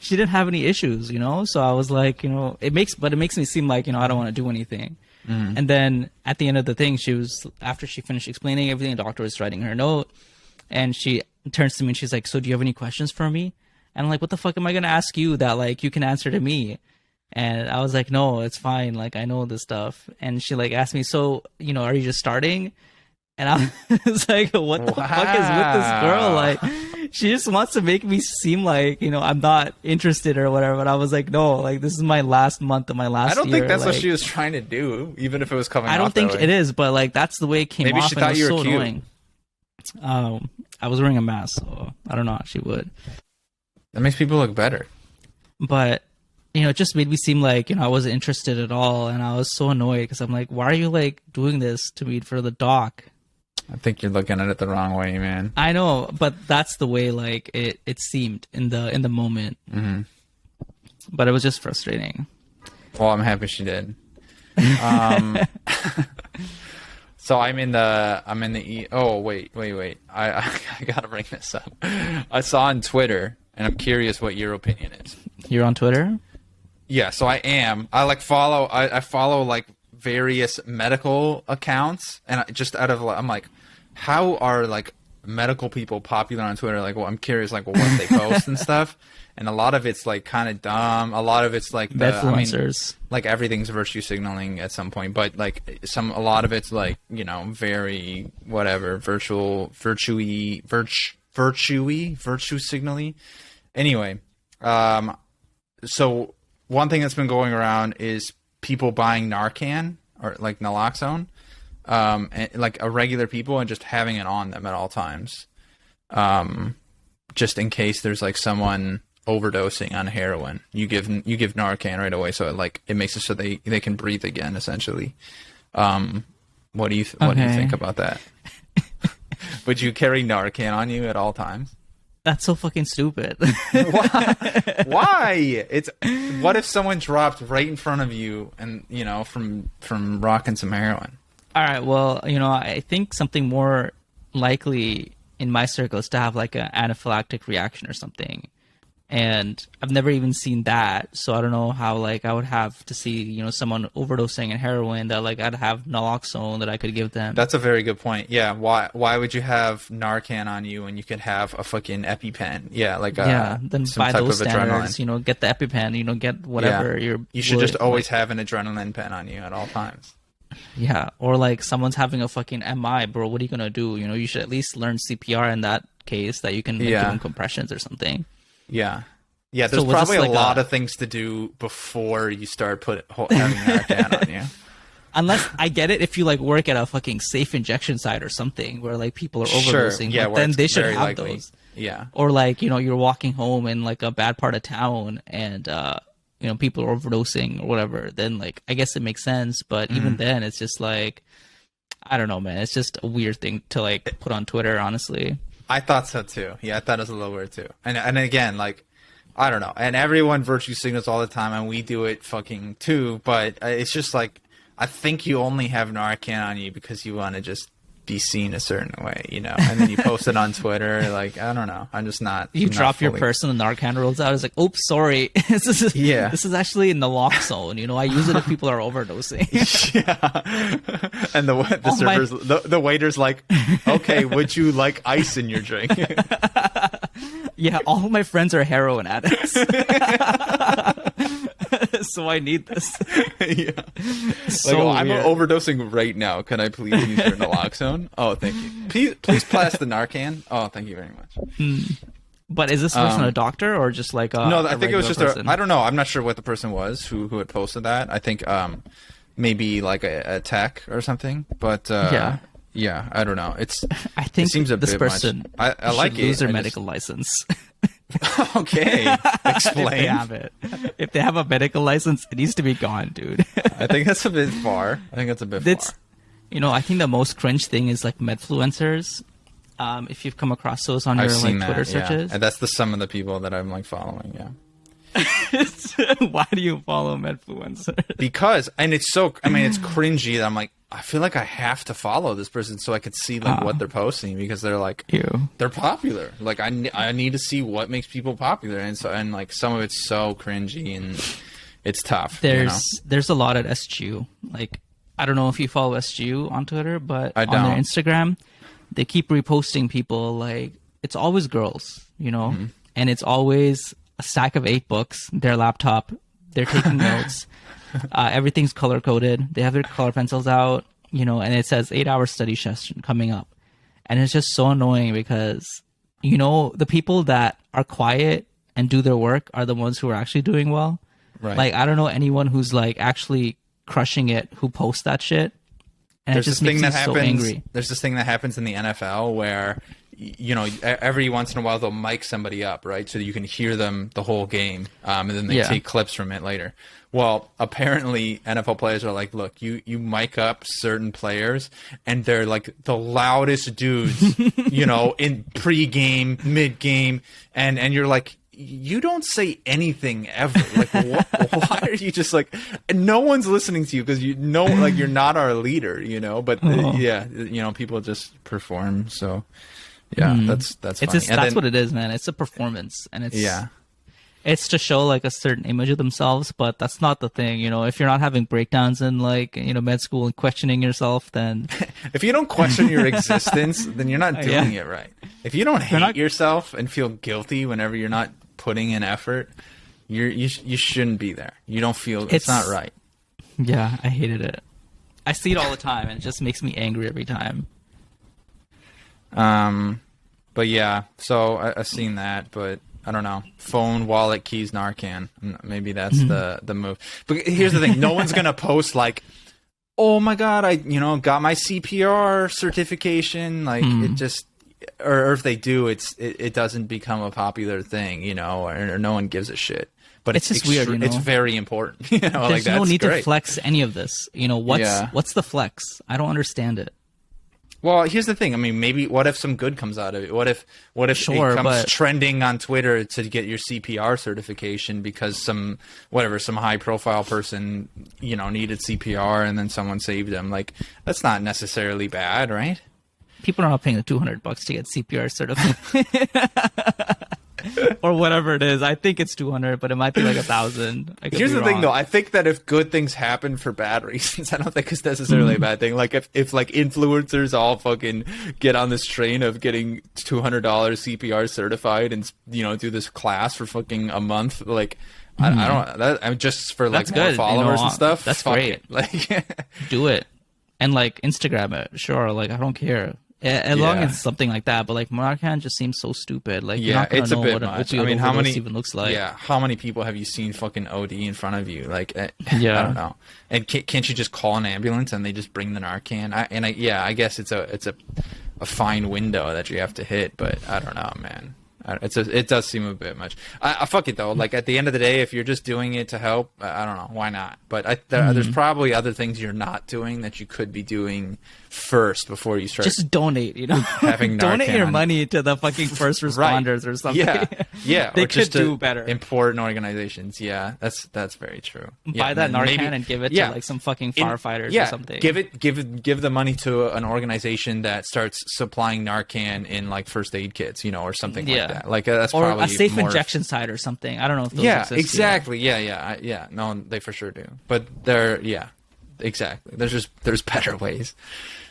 She didn't have any issues, so I was like, it makes me seem like, I don't want to do anything. And then at the end of the thing, after she finished explaining everything, the doctor was writing her note, and she turns to me and she's like, so do you have any questions for me? And I'm like, what the fuck am I going to ask you that like you can answer to me? And I was like, no, it's fine. Like, I know this stuff. And she like asked me, so, are you just starting? And I was like, what the fuck is with this girl? Like, she just wants to make me seem like, I'm not interested or whatever. But I was like, no, like, this is my last month of my last I don't year. think that's what like, she was trying to do, even if it was coming I off don't think that way. it is, but like, that's the way it came Maybe off. she And thought it was you were so cute. annoying. I was wearing a mask, so I don't know how she would. That makes people look better. But it just made me seem like I wasn't interested at all, and I was so annoyed because I'm like, why are you like doing this to me for the doc? I think you're looking at it the wrong way, man. I know, but that's the way like it seemed in the moment. Mm-hmm. But it was just frustrating. Well, I'm happy she did. So I'm in the oh wait. I gotta bring this up. I saw on Twitter, and I'm curious what your opinion is. You're on Twitter? Yeah, so I am. I follow like various medical accounts, and I'm like, how are like medical people popular on Twitter? Like, well, I'm curious like what they post and stuff. And a lot of it's like kind of dumb. A lot of it's like Influencers. like everything's virtue signaling at some point, but like a lot of it's like very whatever virtue signaling. Anyway, so one thing that's been going around is people buying Narcan or like naloxone, and like regular people, and just having it on them at all times, just in case there's like someone overdosing on heroin. You give Narcan right away, so it makes it so they can breathe again, essentially. What do you think about that? Would you carry Narcan on you at all times? That's so fucking stupid. Why? What if someone dropped right in front of you and from rocking some heroin? All right, well, I think something more likely in my circle is to have like an anaphylactic reaction or something. And I've never even seen that, so I don't know how like I would have to see someone overdosing in heroin that like I'd have naloxone that I could give them. That's a very good point. Yeah, why would you have Narcan on you when you could have a fucking EpiPen? Yeah, like then some by type those of standards, adrenaline. get the EpiPen, get whatever You should just always have an adrenaline pen on you at all times. Yeah, or like someone's having a fucking MI, bro. What are you gonna do? You should at least learn CPR in that case, that you can give them compressions or something. Yeah. Yeah, there's So was probably this a like lot of things to do before you start having Narcan on you. Unless I get it if you like work at a fucking safe injection site or something where like people are overdosing, yeah, but where then it's they should very have likely. those. Yeah. Or like, you're walking home in like a bad part of town and people are overdosing or whatever, then like I guess it makes sense, but even then it's just like, I don't know, man. It's just a weird thing to like put on Twitter, honestly. I thought so too. Yeah, I thought it was a little weird too. And again, like, I don't know. And everyone virtue signals all the time, and we do it fucking too. But it's just like, I think you only have Narcan on you because you want to just be seen a certain way, And then you post it on Twitter. Like, I don't know. I'm just not. You I'm not drop your fully- purse and the Narcan rolls out. It's like, oops, sorry. This is actually naloxone. I use it if people are overdosing. Yeah. And the Oh, servers, the waiter's like, okay, would you like ice in your drink? Yeah, all my friends are heroin addicts. So I need this. Yeah. So I'm weird. overdosing right now. Can I please use your naloxone? Oh, thank you. Please pass the Narcan. Oh, thank you very much. But is this person a doctor or just like a No, I a think it was regular just person? I don't know. I'm not sure what the person was who had posted that. I think maybe like a tech or something. But yeah, I don't know. I think it seems a this bit person much. I like should it. lose their I medical license. Okay, If they explain. have it. If they have a medical license, it needs to be gone, dude. I think that's a bit far. I think that's a bit That's, far. I think the most cringe thing is like medfluencers. If you've come across those on I've your seen like Twitter that, yeah. searches. And that's some of the people that I'm like following, yeah. Why do you follow influencers? Because, and it's so, I mean, it's cringy that I'm like, I feel like I have to follow this person so I could see like what they're posting, because they're like, they're popular. Like I need to see what makes people popular, and so, and like some of it's so cringy and it's tough. There's a lot at SGU. Like, I don't know if you follow SGU on Twitter, but I on their don't. Instagram, they keep reposting people. Like, it's always girls, you know, and it's always a stack of 8 books, their laptop, they're taking notes. Everything's color coded. They have their color pencils out, you know, and it says 8-hour study session coming up. And it's just so annoying because, you know, the people that are quiet and do their work are the ones who are actually doing well. Right. Like, I don't know anyone who's like actually crushing it who posts that shit. And it just makes me so angry. There's this thing that happens in the NFL where, you know, every once in a while they'll mic somebody up, right? So that you can hear them the whole game, and then they take clips from it later. Well, apparently NFL players are like, look, you mic up certain players, and they're like the loudest dudes, you know, in pre-game, mid-game, and you're like, you don't say anything ever. Like, why are you just like, no one's listening to you because you know, like, you're not our leader, you know? But yeah, you know, people just perform. So yeah, that's it's funny. just, that's what it is, man. It's a performance, and it's to show like a certain image of themselves, but that's not the thing, you know. If you're not having breakdowns in like, you know, med school and questioning yourself, then if you don't question your existence, then you're not doing it right. If you don't hate yourself and feel guilty whenever you're not putting in effort, you shouldn't be there. You don't feel it's not right. Yeah, I hated it. I see it all the time, and it just makes me angry every time. But yeah, so I've seen that, but I don't know. Phone, wallet, keys, Narcan. Maybe that's the move. But here's the thing: no one's gonna post like, "Oh my God, I got my CPR certification." Like it just, or if they do, it doesn't become a popular thing, you know, or no one gives a shit. But it's just weird, you know? It's very important. You know, there's like, that's no need great. to flex any of this. You know, what's the flex? I don't understand it. Well, here's the thing. I mean, maybe what if some good comes out of it? What if it comes trending on Twitter to get your CPR certification because some high profile person, you know, needed CPR and then someone saved them? Like, that's not necessarily bad, right? People are not paying the $200 to get CPR certified. Or whatever it is. I think it's 200, but it might be like 1,000. Here's the thing, though. I think that if good things happen for bad reasons, I don't think it's necessarily a bad thing. Like, if like influencers all fucking get on this train of getting $200 CPR certified and, you know, do this class for fucking a month, like, I'm just for like more followers and stuff. That's great. It. Like, do it. And like Instagram it. Sure. Like, I don't care. As long as it's something like that, but like Narcan just seems so stupid. Like, you're not gonna know what an opioid overdose even looks like. Yeah, how many people have you seen fucking OD in front of you? Like, I don't know. And can't you just call an ambulance and they just bring the Narcan? I guess it's a fine window that you have to hit, but I don't know, man. It does seem a bit much. Fuck it though. Like, at the end of the day, if you're just doing it to help, I don't know, why not? But there's probably other things you're not doing that you could be doing first before you start. Just donate, you know. Having donate your money to the fucking first responders or something. Yeah. They or could just do better. Important organizations. Yeah, that's very true. Buy that Narcan and give it to like some fucking firefighters or something. Give the money to an organization that starts supplying Narcan in like first aid kits, you know, or something like that. Like, that's or probably a safe more injection site or something. I don't know if those exist. Exactly. Yeah. No, they for sure do. But exactly. There's better ways.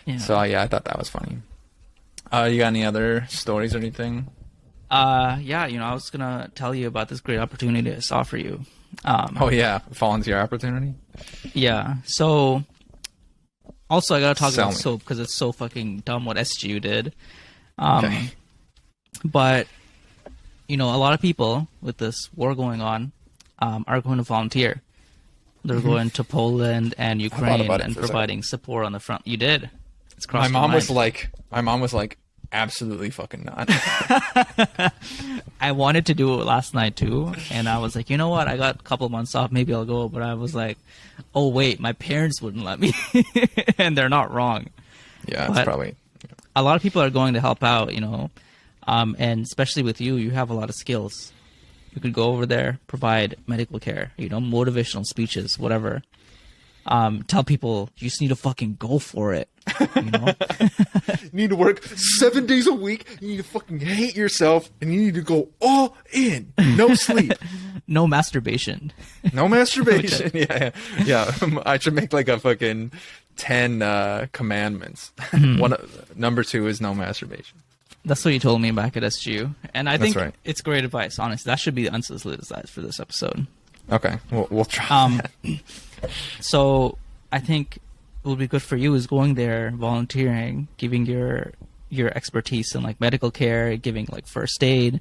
Yeah. So yeah, I thought that was funny. You got any other stories or anything? Yeah, you know, I was gonna tell you about this great opportunity I saw for you. Volunteer opportunity. Yeah. So also, I gotta talk about soap because it's so fucking dumb what SGU did. Okay. But, you know, a lot of people with this war going on are going to volunteer. They're going to Poland and Ukraine and providing support on the front. You did. It's crossed my mom was like, absolutely fucking not. I wanted to do it last night too, and I was like, you know what? I got a couple months off. Maybe I'll go. But I was like, oh wait, my parents wouldn't let me, and they're not wrong. Yeah, it's probably. a lot of people are going to help out, and especially with you, you have a lot of skills. You could go over there, provide medical care, motivational speeches, whatever. Tell people you just need to fucking go for it. You need to work 7 days a week. You need to fucking hate yourself, and you need to go all in. No sleep. No masturbation. No masturbation. Yeah. I should make like a fucking 10 commandments. Number 2 is no masturbation. That's what you told me back at SGU, and I think right. it's great advice. Honestly, that should be the unsolicited advice for this episode. Okay, we'll try. That. So I think what would be good for you is going there, volunteering, giving your expertise in like medical care, giving like first aid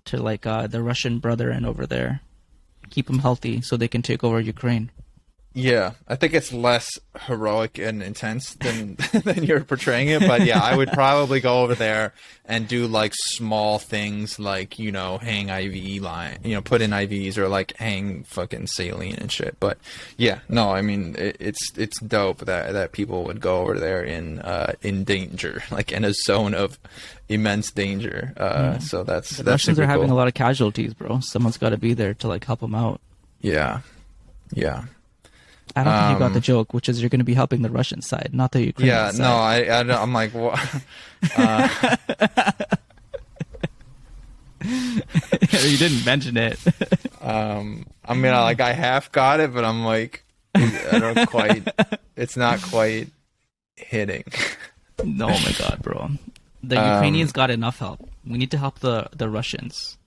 to like the Russian brethren over there. Keep them healthy so they can take over Ukraine. Yeah, I think it's less heroic and intense than you're portraying it, but yeah, I would probably go over there and do like small things like, hang IV line, put in IVs or like hang fucking saline and shit. But yeah, no, I mean it's dope that people would go over there in danger, like in a zone of immense danger. So that's Russians are having cool. a lot of casualties, bro. Someone's got to be there to like help them out. Yeah. I don't think you got the joke, which is you're going to be helping the Russian side, not the Ukrainian side. No, I don't, I'm like, what? You didn't mention it. I mean, I half got it, but I'm like, I don't quite. It's not quite hitting. No, oh my god, bro. The Ukrainians got enough help. We need to help the Russians.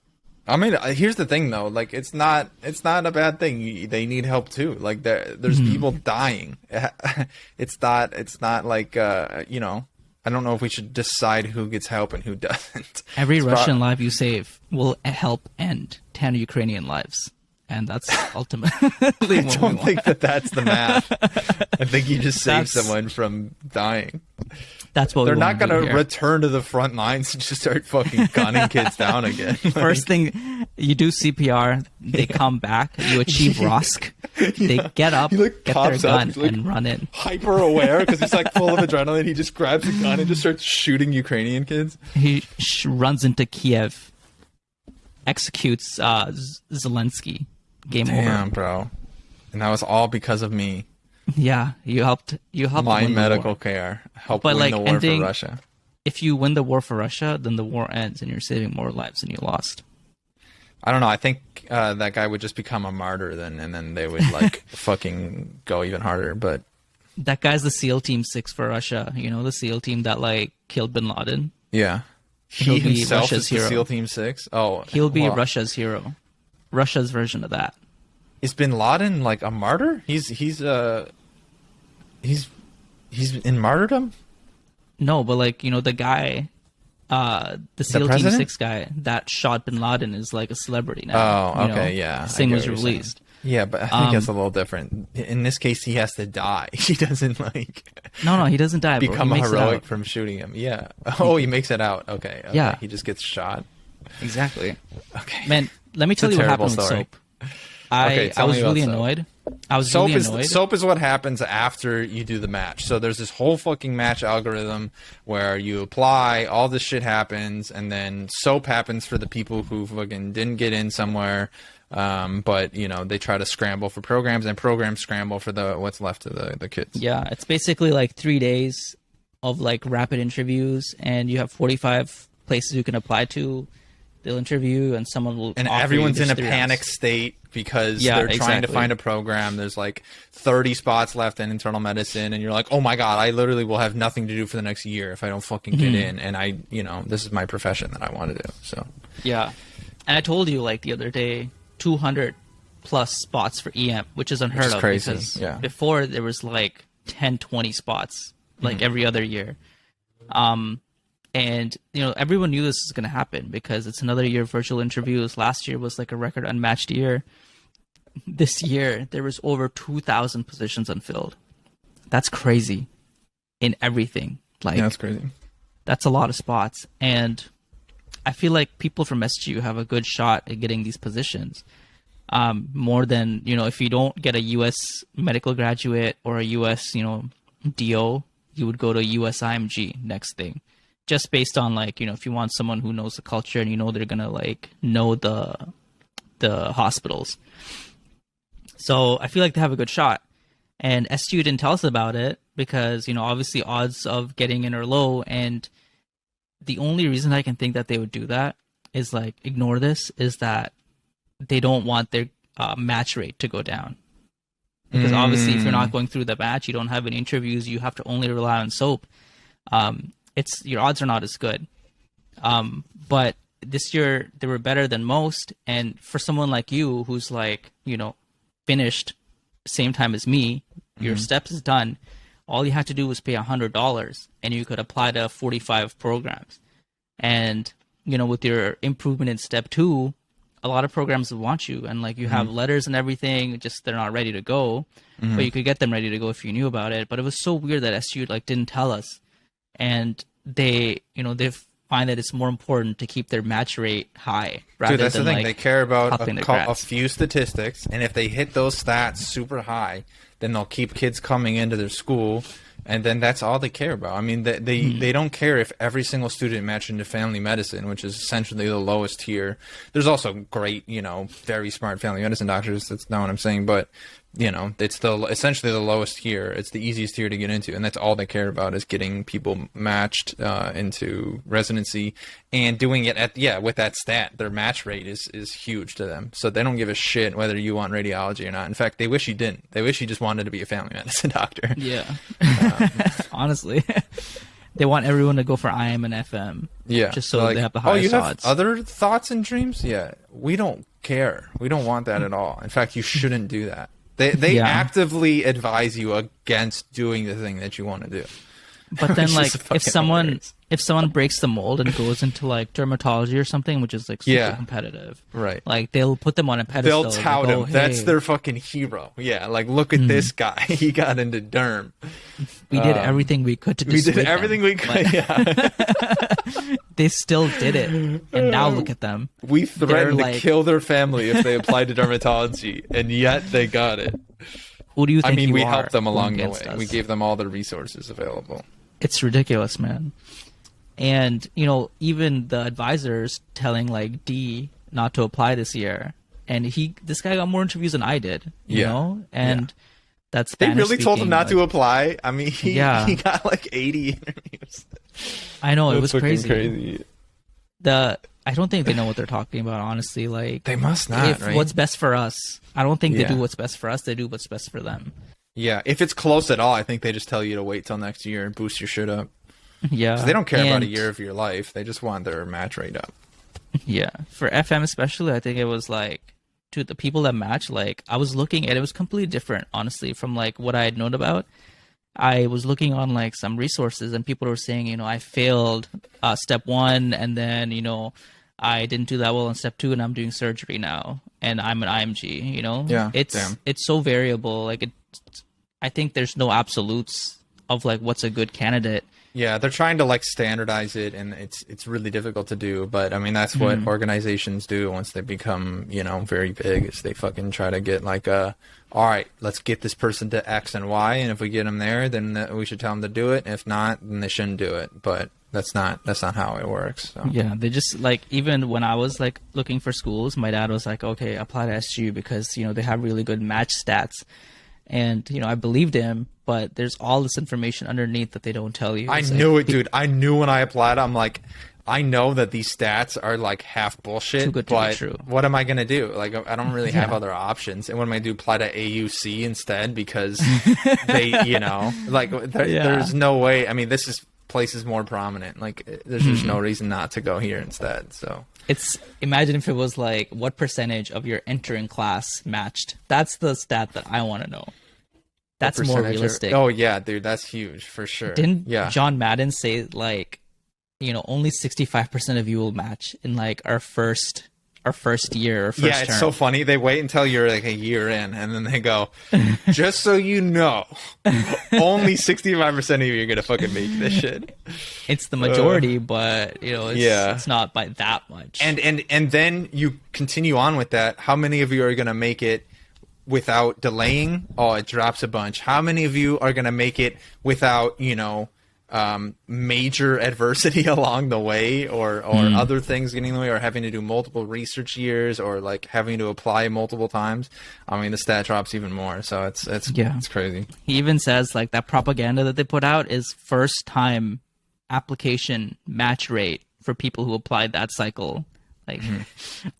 I mean, here's the thing though. Like, it's not a bad thing. They need help too. Like, there's people dying. It's not like I don't know if we should decide who gets help and who doesn't. Every Russian life you save will help end 10 Ukrainian lives. And that's ultimately what we I don't want. think that's the math. I think you just save someone from dying. That's what They're we not want going to to return to the front lines and just start fucking gunning kids down again. First thing, you do CPR, they come back, you achieve ROSC, they get up, He, like, get their pops up, gun, he's, like, and run in. hyper aware because he's like full of adrenaline. He just grabs a gun and just starts shooting Ukrainian kids. He runs into Kiev, executes Zelensky. Game Damn, over. bro. And that was all because of me. Yeah, you helped My win the medical war. care helped But, win like, the war ending- for Russia. If you win the war for Russia, then the war ends and you're saving more lives than you lost. I don't know. I think that guy would just become a martyr then, and then they would like fucking go even harder. But That guy's the SEAL Team 6 for Russia. You know, the SEAL team that like killed Bin Laden. yeah, He'll he be himself Russia's is the hero. SEAL Team 6. Oh, He'll be well, Russia's hero. Russia's version of that. Is Bin Laden like a martyr? He's in martyrdom. No, but like, the guy, the SEAL Team president? 6 guy that shot Bin Laden is like a celebrity now. Oh, you know? okay, yeah. This thing I get was what you're saying. released. Yeah, but I think it's a little different. In this case, he has to die. He doesn't like No, he doesn't die, bro. become He makes it heroic out. from shooting him. Yeah. Oh, he makes it out. Okay. Yeah. He just gets shot. Exactly. Okay. Man, let me tell a you what terrible happened with story. Soap. Okay, I tell me was about really Soap. annoyed. I was Soap really is annoyed. soap is what happens after you do the match. So there's this whole fucking match algorithm where you apply, all this shit happens, and then soap happens for the people who fucking didn't get in somewhere. But they try to scramble for programs, and programs scramble for what's left of the kids. Yeah, it's basically like 3 days of like rapid interviews, and you have 45 places you can apply to. They'll interview, and someone will. And offer everyone's you in a this 3 panic rounds. state because Yeah, they're trying to exactly. find a program. There's like 30 spots left in internal medicine, and you're like, oh my god, I literally will have nothing to do for the next year if I don't fucking get in. And I, this is my profession that I want to do. So Yeah, and I told you like the other day, 200 plus spots for EM, which is unheard Which is of crazy, because yeah. before there was like 10, 20 spots like every other year. And everyone knew this was going to happen because it's another year of virtual interviews. Last year was like a record unmatched year. This year there was over 2,000 positions unfilled. That's crazy in everything. Like yeah, that's crazy. that's a lot of spots, and I feel like people from SGU have a good shot at getting these positions. More than, if you don't get a U.S. medical graduate or a U.S., DO, you would go to US IMG next thing. just based on like, if you want someone who knows the culture and they're gonna like know the hospitals. So I feel like they have a good shot. And SU didn't tell us about it because, obviously odds of getting in are low. And the only reason I can think that they would do that is like, ignore this, is that they don't want their match rate to go down. Because obviously if you're not going through the match, you don't have any interviews, you have to only rely on soap. Your odds are not as good. But this year they were better than most. And for someone like you, who's like, finished same time as me, your steps is done. All you had to do was pay $100 and you could apply to 45 programs. And, with your improvement in step 2, a lot of programs will want you, and like you have letters and everything, just they're not ready to go, but you could get them ready to go if you knew about it. But it was so weird that SU like didn't tell us, and they find that it's more important to keep their match rate high rather Dude, that's than the thing. like They care about helping their a grads. few statistics, and if they hit those stats super high, then they'll keep kids coming into their school, and then that's all they care about. I mean, they don't care if every single student matched into family medicine, which is essentially the lowest tier. There's also great, very smart family medicine doctors. That's not what I'm saying, but it's essentially the lowest tier. It's the easiest tier to get into, and that's all they care about is getting people matched into residency and doing it with that stat. Their match rate is huge to them, so they don't give a shit whether you want radiology or not. In fact, they wish you didn't. They wish you just wanted to be a family medicine doctor. Yeah. Honestly. They want everyone to go for IM and FM. Yeah. Just so like, they have the highest you have odds. other thoughts and dreams? Yeah. We don't care. We don't want that at all. In fact, you shouldn't do that. They actively advise you against doing the thing that you want to do. But then, Which like, is fucking if someone breaks the mold and goes into like dermatology or something, which is like super competitive, right? Like they'll put them on a pedestal. They'll tout go, him. hey. That's their fucking hero. Yeah, like look at this guy. He got into derm. We did everything we could to We did dissuade everything them, we could. Yeah. They still did it, and now look at them. We threatened to like- kill their family if they applied to dermatology, and yet they got it. Who do you think? I mean, you we are helped them along the against way. us? We gave them all the resources available. It's ridiculous, man. And even the advisors telling like D not to apply this year, and this guy got more interviews than I did. You know, and that's They really told him not to apply. I mean, he got like 80 interviews. I know, it was That's fucking crazy. I don't think they know what they're talking about, honestly. Like, They must not, right? What's best for us. I don't think they Yeah. do what's best for us. They do what's best for them. Yeah, if it's close at all, I think they just tell you to wait till next year and boost your shit up. Yeah. 'Cause they don't care about a And- year of your life. They just want their match rate up. Yeah. For FM especially, I think it was like, to the people that match, like, I was looking at it was completely different, honestly, from like what I had known about. I was looking on like some resources, and people were saying, I failed step 1, and then, I didn't do that well in step 2, and I'm doing surgery now, and I'm an IMG, Yeah, it's so variable. Like, I think there's no absolutes of like what's a good candidate. Yeah, they're trying to like standardize it, and it's really difficult to do. But I mean, that's what organizations do once they become, very big. Is they fucking try to get like all right, let's get this person to X and Y, and if we get them there, then we should tell them to do it. If not, then they shouldn't do it. But that's not how it works. So. Yeah, they just like, even when I was like looking for schools, my dad was like, okay, apply to SGU because they have really good match stats. And, I believed him, but there's all this information underneath that they don't tell you. I It's knew like, it, dude. I knew when I applied. I'm like, I know that these stats are like half bullshit, Too good to be but true. what am I going to do? Like, I don't really have other options. And what am I going to do? Apply to AUC instead because they, there's no way. I mean, place is more prominent. Like, there's just no reason not to go here instead. So imagine if it was like, what percentage of your entering class matched? That's the stat that I want to know. That's more percentage realistic. Oh yeah, dude, that's huge for sure. Didn't yeah. John Madden say like, only 65% of you will match in like our first year or first Yeah, it's term. so funny. They wait until you're like a year in, and then they go, just so you know, only 65% of you are gonna fucking make this shit. It's the majority, but it's not by that much. And then you continue on with that. How many of you are gonna make it without delaying? Oh, it drops a bunch. How many of you are gonna make it without major adversity along the way, or other things getting in the way, or having to do multiple research years, or like having to apply multiple times, I mean, the stat drops even more. So it's crazy. He even says like that propaganda that they put out is first time application match rate for people who applied that cycle. Like,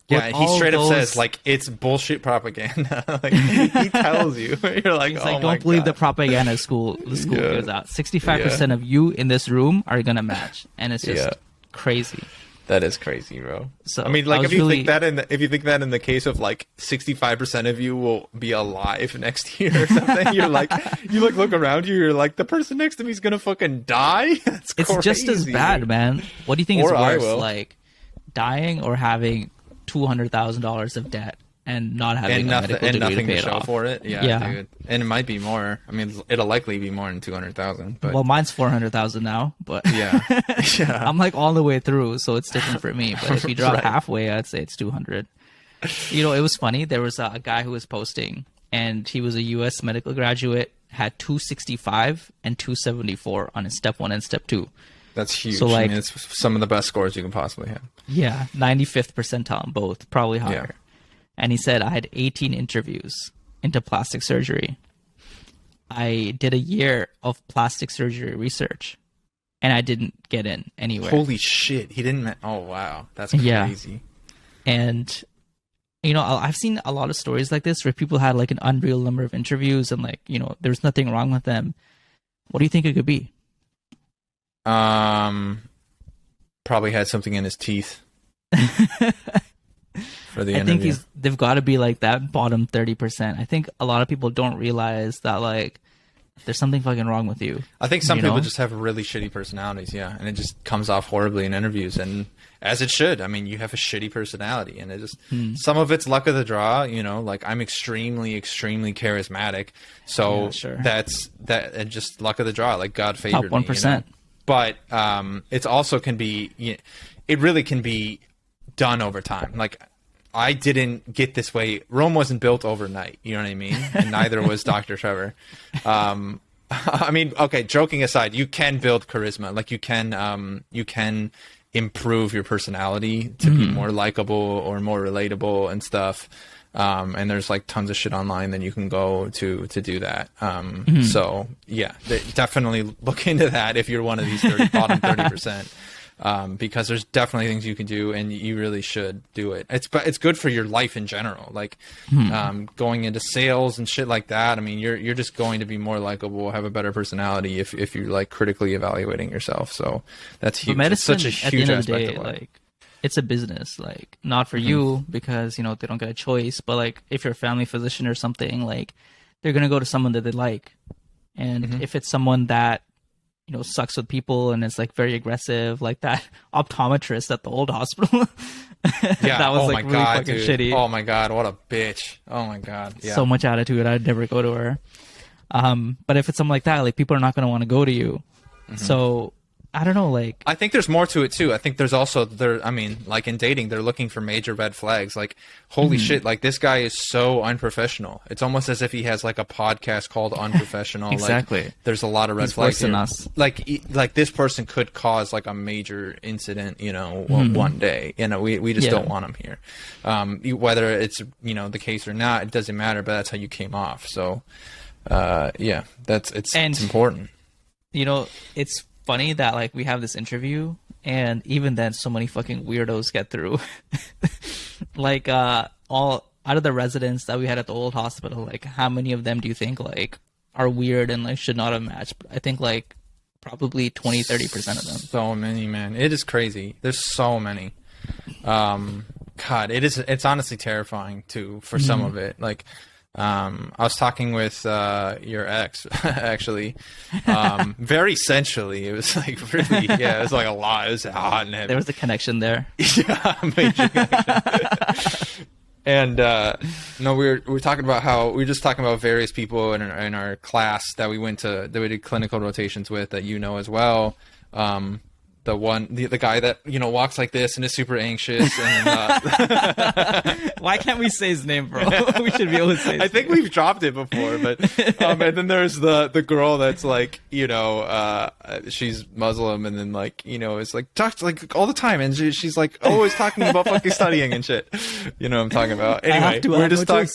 yeah, he straight up says like it's bullshit propaganda. Like he tells you, you're like, he's oh like, my don't believe God. the propaganda the school gives out. 65% of you in this room are gonna match, and it's just crazy. That is crazy, bro. So I mean, like if you think that in the case of like 65% of you will be alive next year or something, you're like, you like look around you, you're like, the person next to me is gonna fucking die. That's it's crazy, just as bad, man. What do you think is Or I worse, will. like dying or having $200,000 of debt and not having a medical degree nothing to pay to it show off? for it? Yeah, dude. And it might be more. I mean, it'll likely be more than 200,000. But Well, mine's 400,000 now, but yeah, yeah. I'm like all the way through, so it's different for me. But if you drop Right. halfway, I'd say it's 200. You know, it was funny. There was a guy who was posting, and he was a U.S. medical graduate, had 265 and 274 on his step 1 and step 2. That's huge. So, I like- mean, it's some of the best scores you can possibly have. Yeah, 95th percentile on both, probably higher. Yeah. And he said, I had 18 interviews into plastic surgery. I did a year of plastic surgery research, and I didn't get in anywhere. Holy shit, he didn't. Oh wow, that's Yeah. crazy. And, you know, I've seen a lot of stories like this where people had like an unreal number of interviews and like, you know, there's nothing wrong with them. What do you think it could be? Probably had something in his teeth for the I think interview. they've got to be like that bottom 30%. I think a lot of people don't realize that like there's something fucking wrong with you. I think some you people know? just have really shitty personalities, yeah, and it just comes off horribly in interviews, and as it should. I mean, you have a shitty personality, and it just some of it's luck of the draw, you know. Like I'm extremely charismatic, so Yeah, sure. that's and just luck of the draw. Like God favored Top me, 1%. you know? But it's also can be, it really can be done over time. Like I didn't get this way. Rome wasn't built overnight. You know what I mean? And neither was Dr. Trevor. I mean, okay, joking aside, you can build charisma. Like you can improve your personality to be more likable or more relatable and stuff. And there's like tons of shit online that you can go to do that. So yeah, definitely look into that if you're one of these bottom 30%. Because there's definitely things you can do, and you really should do it. It's good for your life in general. Like going into sales and shit like that. I mean, you're just going to be more likable, have a better personality if you're like critically evaluating yourself. So that's huge. But It's medicine, such a at the huge end of the aspect day, of life. like it's a business, like not for you because, you know, they don't get a choice, but like if you're a family physician or something, like they're going to go to someone that they like. And if it's someone that, you know, sucks with people and is like very aggressive, like that optometrist at the old hospital. Yeah. That was oh like my really god, fucking dude. shitty. Oh my god, what a bitch. Oh my god. Yeah. So much attitude. I'd never go to her. But if it's something like that, like people are not going to want to go to you. So I don't know, like I think there's more to it too. I think there's also I mean, like in dating, they're looking for major red flags. Like, holy shit, like this guy is so unprofessional. It's almost as if he has like a podcast called Unprofessional. Exactly. Like, there's a lot of red He's flags worse than here. us. Like this person could cause like a major incident, you know, one day. You know, we just Yeah. don't want him here. Whether it's, you know, the case or not, it doesn't matter. But that's how you came off. So, yeah, it's important. you know, it's funny that like we have this interview and even then so many fucking weirdos get through. Like all out of the residents that we had at the old hospital, like how many of them do you think like are weird and like should not have matched? I think like probably 20-30% of them. So many, man. It is crazy. There's so many. God, it's honestly terrifying too for some of it. Like, I was talking with your ex actually, very sensually. It was like really, yeah, it was like a lot. It was hot and heavy. There was a connection there. Yeah, major connection. And no, we were talking about how we were just talking about various people in our class that we did clinical rotations with that you know as well. the guy that walks like this and is super anxious, and Why can't we say his name, bro? We should be able to say his I think we've dropped it before, but and then there's the girl that's like she's Muslim, and then it's like talks like all the time, and she's like always talking about fucking studying and shit. You know what I'm talking about? Anyway, we're just talking.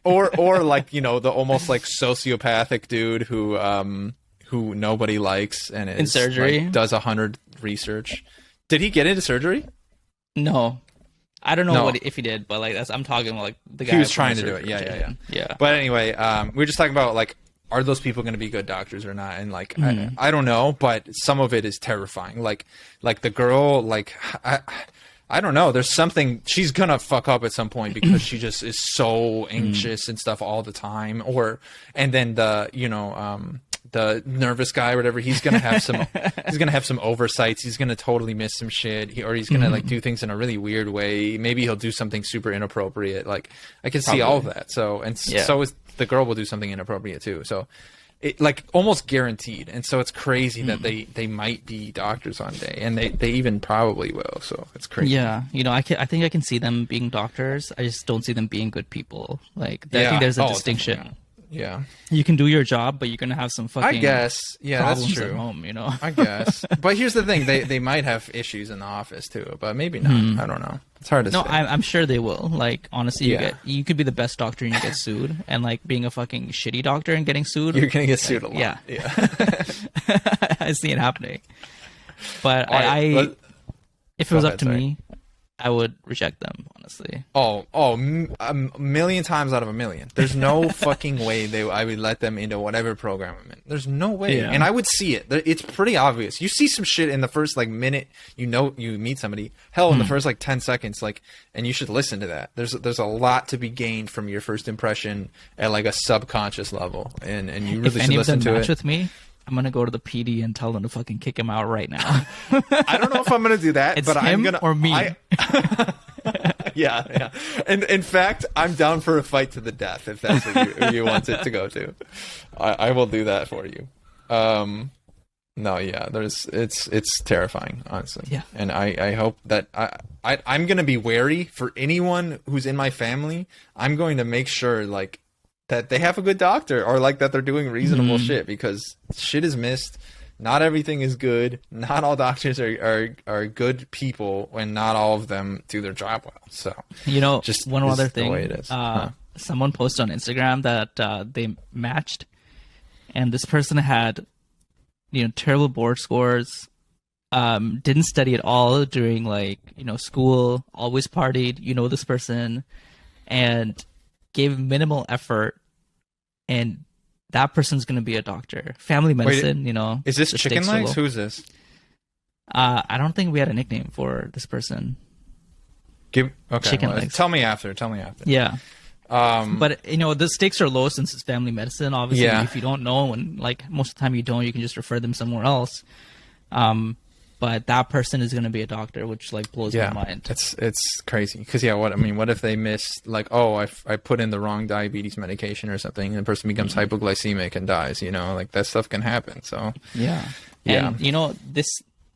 Or like the almost like sociopathic dude who nobody likes and is, in surgery does 100 research. Did he get into surgery? No, I don't know No. if he did, but like I'm talking about like the guy He was from trying the to do it. surgery. Yeah. But anyway, we were just talking about like, are those people going to be good doctors or not? And like, Mm-hmm. I don't know, but some of it is terrifying. Like the girl, like I don't know. There's something, she's gonna fuck up at some point because she just is so anxious and stuff all the time. And then the nervous guy or whatever, he's gonna have some oversights. He's gonna totally miss some shit, or he's gonna like do things in a really weird way. Maybe he'll do something super inappropriate. Like I can see all of that. So so is the girl will do something inappropriate too. So it, like almost guaranteed. And so it's crazy that they might be doctors one day, and they even probably will. So it's crazy. Yeah, I think I can see them being doctors. I just don't see them being good people. Like I think there's a distinction. Yeah. You can do your job, but you're gonna have some fucking I guess. Yeah, that's problems true. at home. I guess. But here's the thing: they might have issues in the office too, but maybe not. I don't know. It's hard to No, say. I'm sure they will. Like honestly, Yeah. you could be the best doctor and you get sued, and like being a fucking shitty doctor and getting sued. You're gonna get sued a lot. Yeah. Yeah. I see it happening. But All right, if it was go up ahead, to sorry. me, I would reject them. Honestly. A million times out of a million. There's no fucking way I would let them into whatever program I'm in. There's no way. Yeah. And I would see it. It's pretty obvious. You see some shit in the first like minute you meet somebody. Hell, in the first like 10 seconds, like, and you should listen to that. There's a lot to be gained from your first impression at like a subconscious level, and you really If should any of listen them to match it. with me, I'm gonna go to the PD and tell them to fucking kick him out right now. I don't know if I'm gonna do that, It's but I'm him gonna or me. Yeah. And in fact, I'm down for a fight to the death if that's what you want it to go to. I will do that for you. No, yeah, it's terrifying, honestly. Yeah. And I hope that I'm gonna be wary for anyone who's in my family. I'm going to make sure like that they have a good doctor, or like that they're doing reasonable shit, because shit is missed. Not everything is good. Not all doctors are good people, and not all of them do their job well. So Just one other is the thing. way it is. Someone posted on Instagram that they matched, and this person had terrible board scores, didn't study at all during school, always partied, this person, and gave minimal effort, and that person's going to be a doctor. Family medicine, Is this the Chicken stakes are Legs? low. Who's this? I don't think we had a nickname for this person. Okay. Chicken Legs. Tell me after. Yeah. But the stakes are low since it's family medicine. Obviously, Yeah. if you don't know, and like most of the time you don't, you can just refer them somewhere else. But that person is going to be a doctor, which like blows my mind. It's crazy because what if they miss I put in the wrong diabetes medication or something, and the person becomes hypoglycemic and dies. Like that stuff can happen. So Yeah. Yeah. And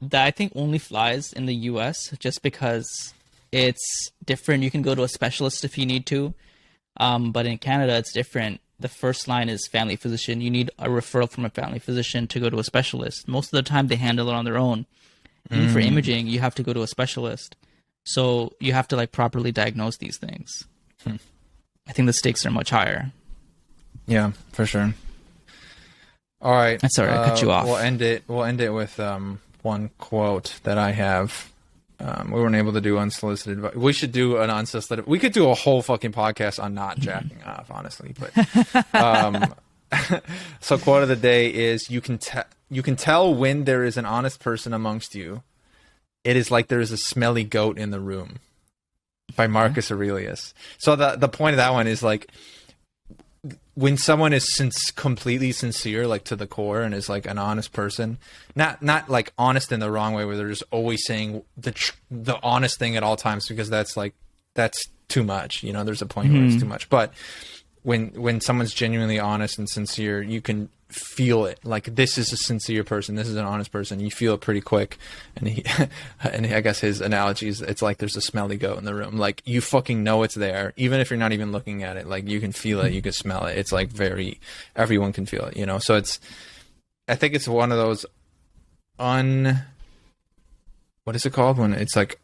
that I think only flies in the US just because it's different. You can go to a specialist if you need to. But in Canada it's different. The first line is family physician. You need a referral from a family physician to go to a specialist. Most of the time they handle it on their own. Even for imaging, you have to go to a specialist. So you have to like properly diagnose these things. I think the stakes are much higher. yeah, for sure. All right. Sorry, I cut you off. We'll end it with one quote that I have. We weren't able to do unsolicited advice. We should do an unsolicited. We could do a whole fucking podcast on not jacking off, honestly. But so, quote of the day is: you can tell when there is an honest person amongst you. It is like there is a smelly goat in the room. By Marcus Aurelius. So the point of that one is like, when someone is completely sincere, like to the core, and is like an honest person, not like honest in the wrong way where they're just always saying the honest thing at all times, because that's too much. There's a point where it's too much. But when someone's genuinely honest and sincere, you can feel it. Like, this is a sincere person, this is an honest person. You feel it pretty quick. And I guess his analogy is, it's like there's a smelly goat in the room. Like, you fucking know it's there, even if you're not even looking at it. Like, you can feel it, you can smell it. It's like everyone can feel it, you know. So I think it's one of those what is it called when it's like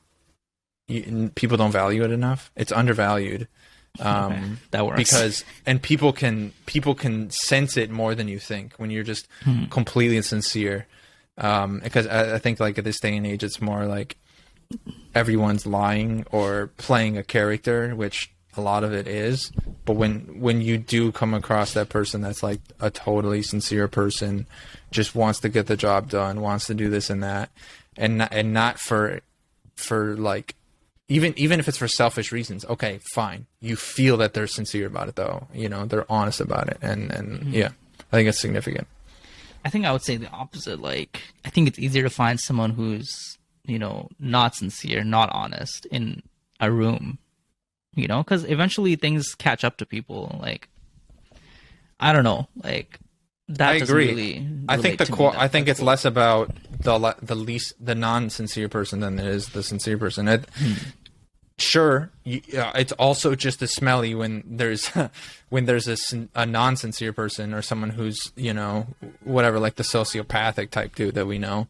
people don't value it enough? It's undervalued. That works. Because people can sense it more than you think when you're just completely sincere. Because I think, like, at this day and age, it's more like everyone's lying or playing a character, which a lot of it is. But when you do come across that person that's like a totally sincere person, just wants to get the job done, wants to do this and that, and not for like, even if it's for selfish reasons, okay, fine. You feel that they're sincere about it, though. You know, they're honest about it, and yeah, I think it's significant. I think I would say the opposite. Like, I think it's easier to find someone who's, you know, not sincere, not honest in a room, you know, because eventually things catch up to people. Like, I don't know, like, that I doesn't agree. Really I think relate to me I think it's less about the non-sincere person than it is the sincere person. Sure, it's also just as smelly when there's a non-sincere person or someone who's, you know, whatever, like the sociopathic type dude that we know.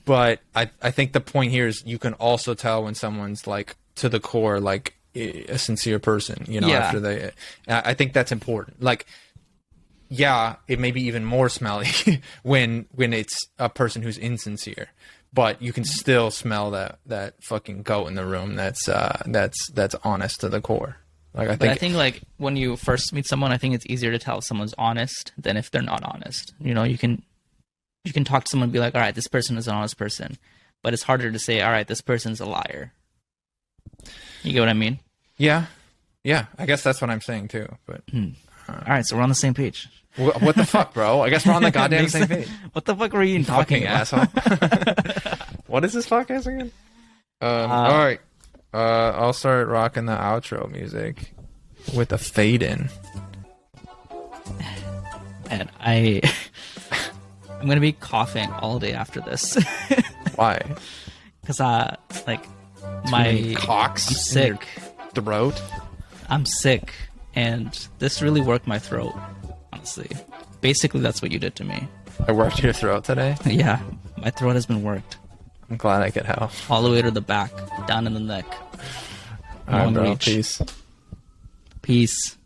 But I think the point here is you can also tell when someone's like to the core, like a sincere person, you know, after I think that's important. Like, yeah, it may be even more smelly when it's a person who's insincere, but you can still smell that fucking goat in the room that's honest to the core. Like, I think like when you first meet someone, I think it's easier to tell if someone's honest than if they're not honest. You know, you can talk to someone and be like, all right, this person is an honest person, but it's harder to say, all right, this person's a liar. You get what I mean? Yeah, I guess that's what I'm saying too. But all right, so we're on the same page. What the fuck, bro? I guess we're on the goddamn same page. What the fuck were you even talking about? Asshole. What is this podcast again? All right. I'll start rocking the outro music with a fade in. And I'm gonna be coughing all day after this. Why? Because like my cocks I'm sick. Throat. I'm sick, and this really worked my throat. Honestly, basically that's what you did to me. I worked your throat today. Yeah, my throat has been worked. I'm glad I could help. All the way to the back, down in the neck. All right, bro. Reach. Peace. Peace.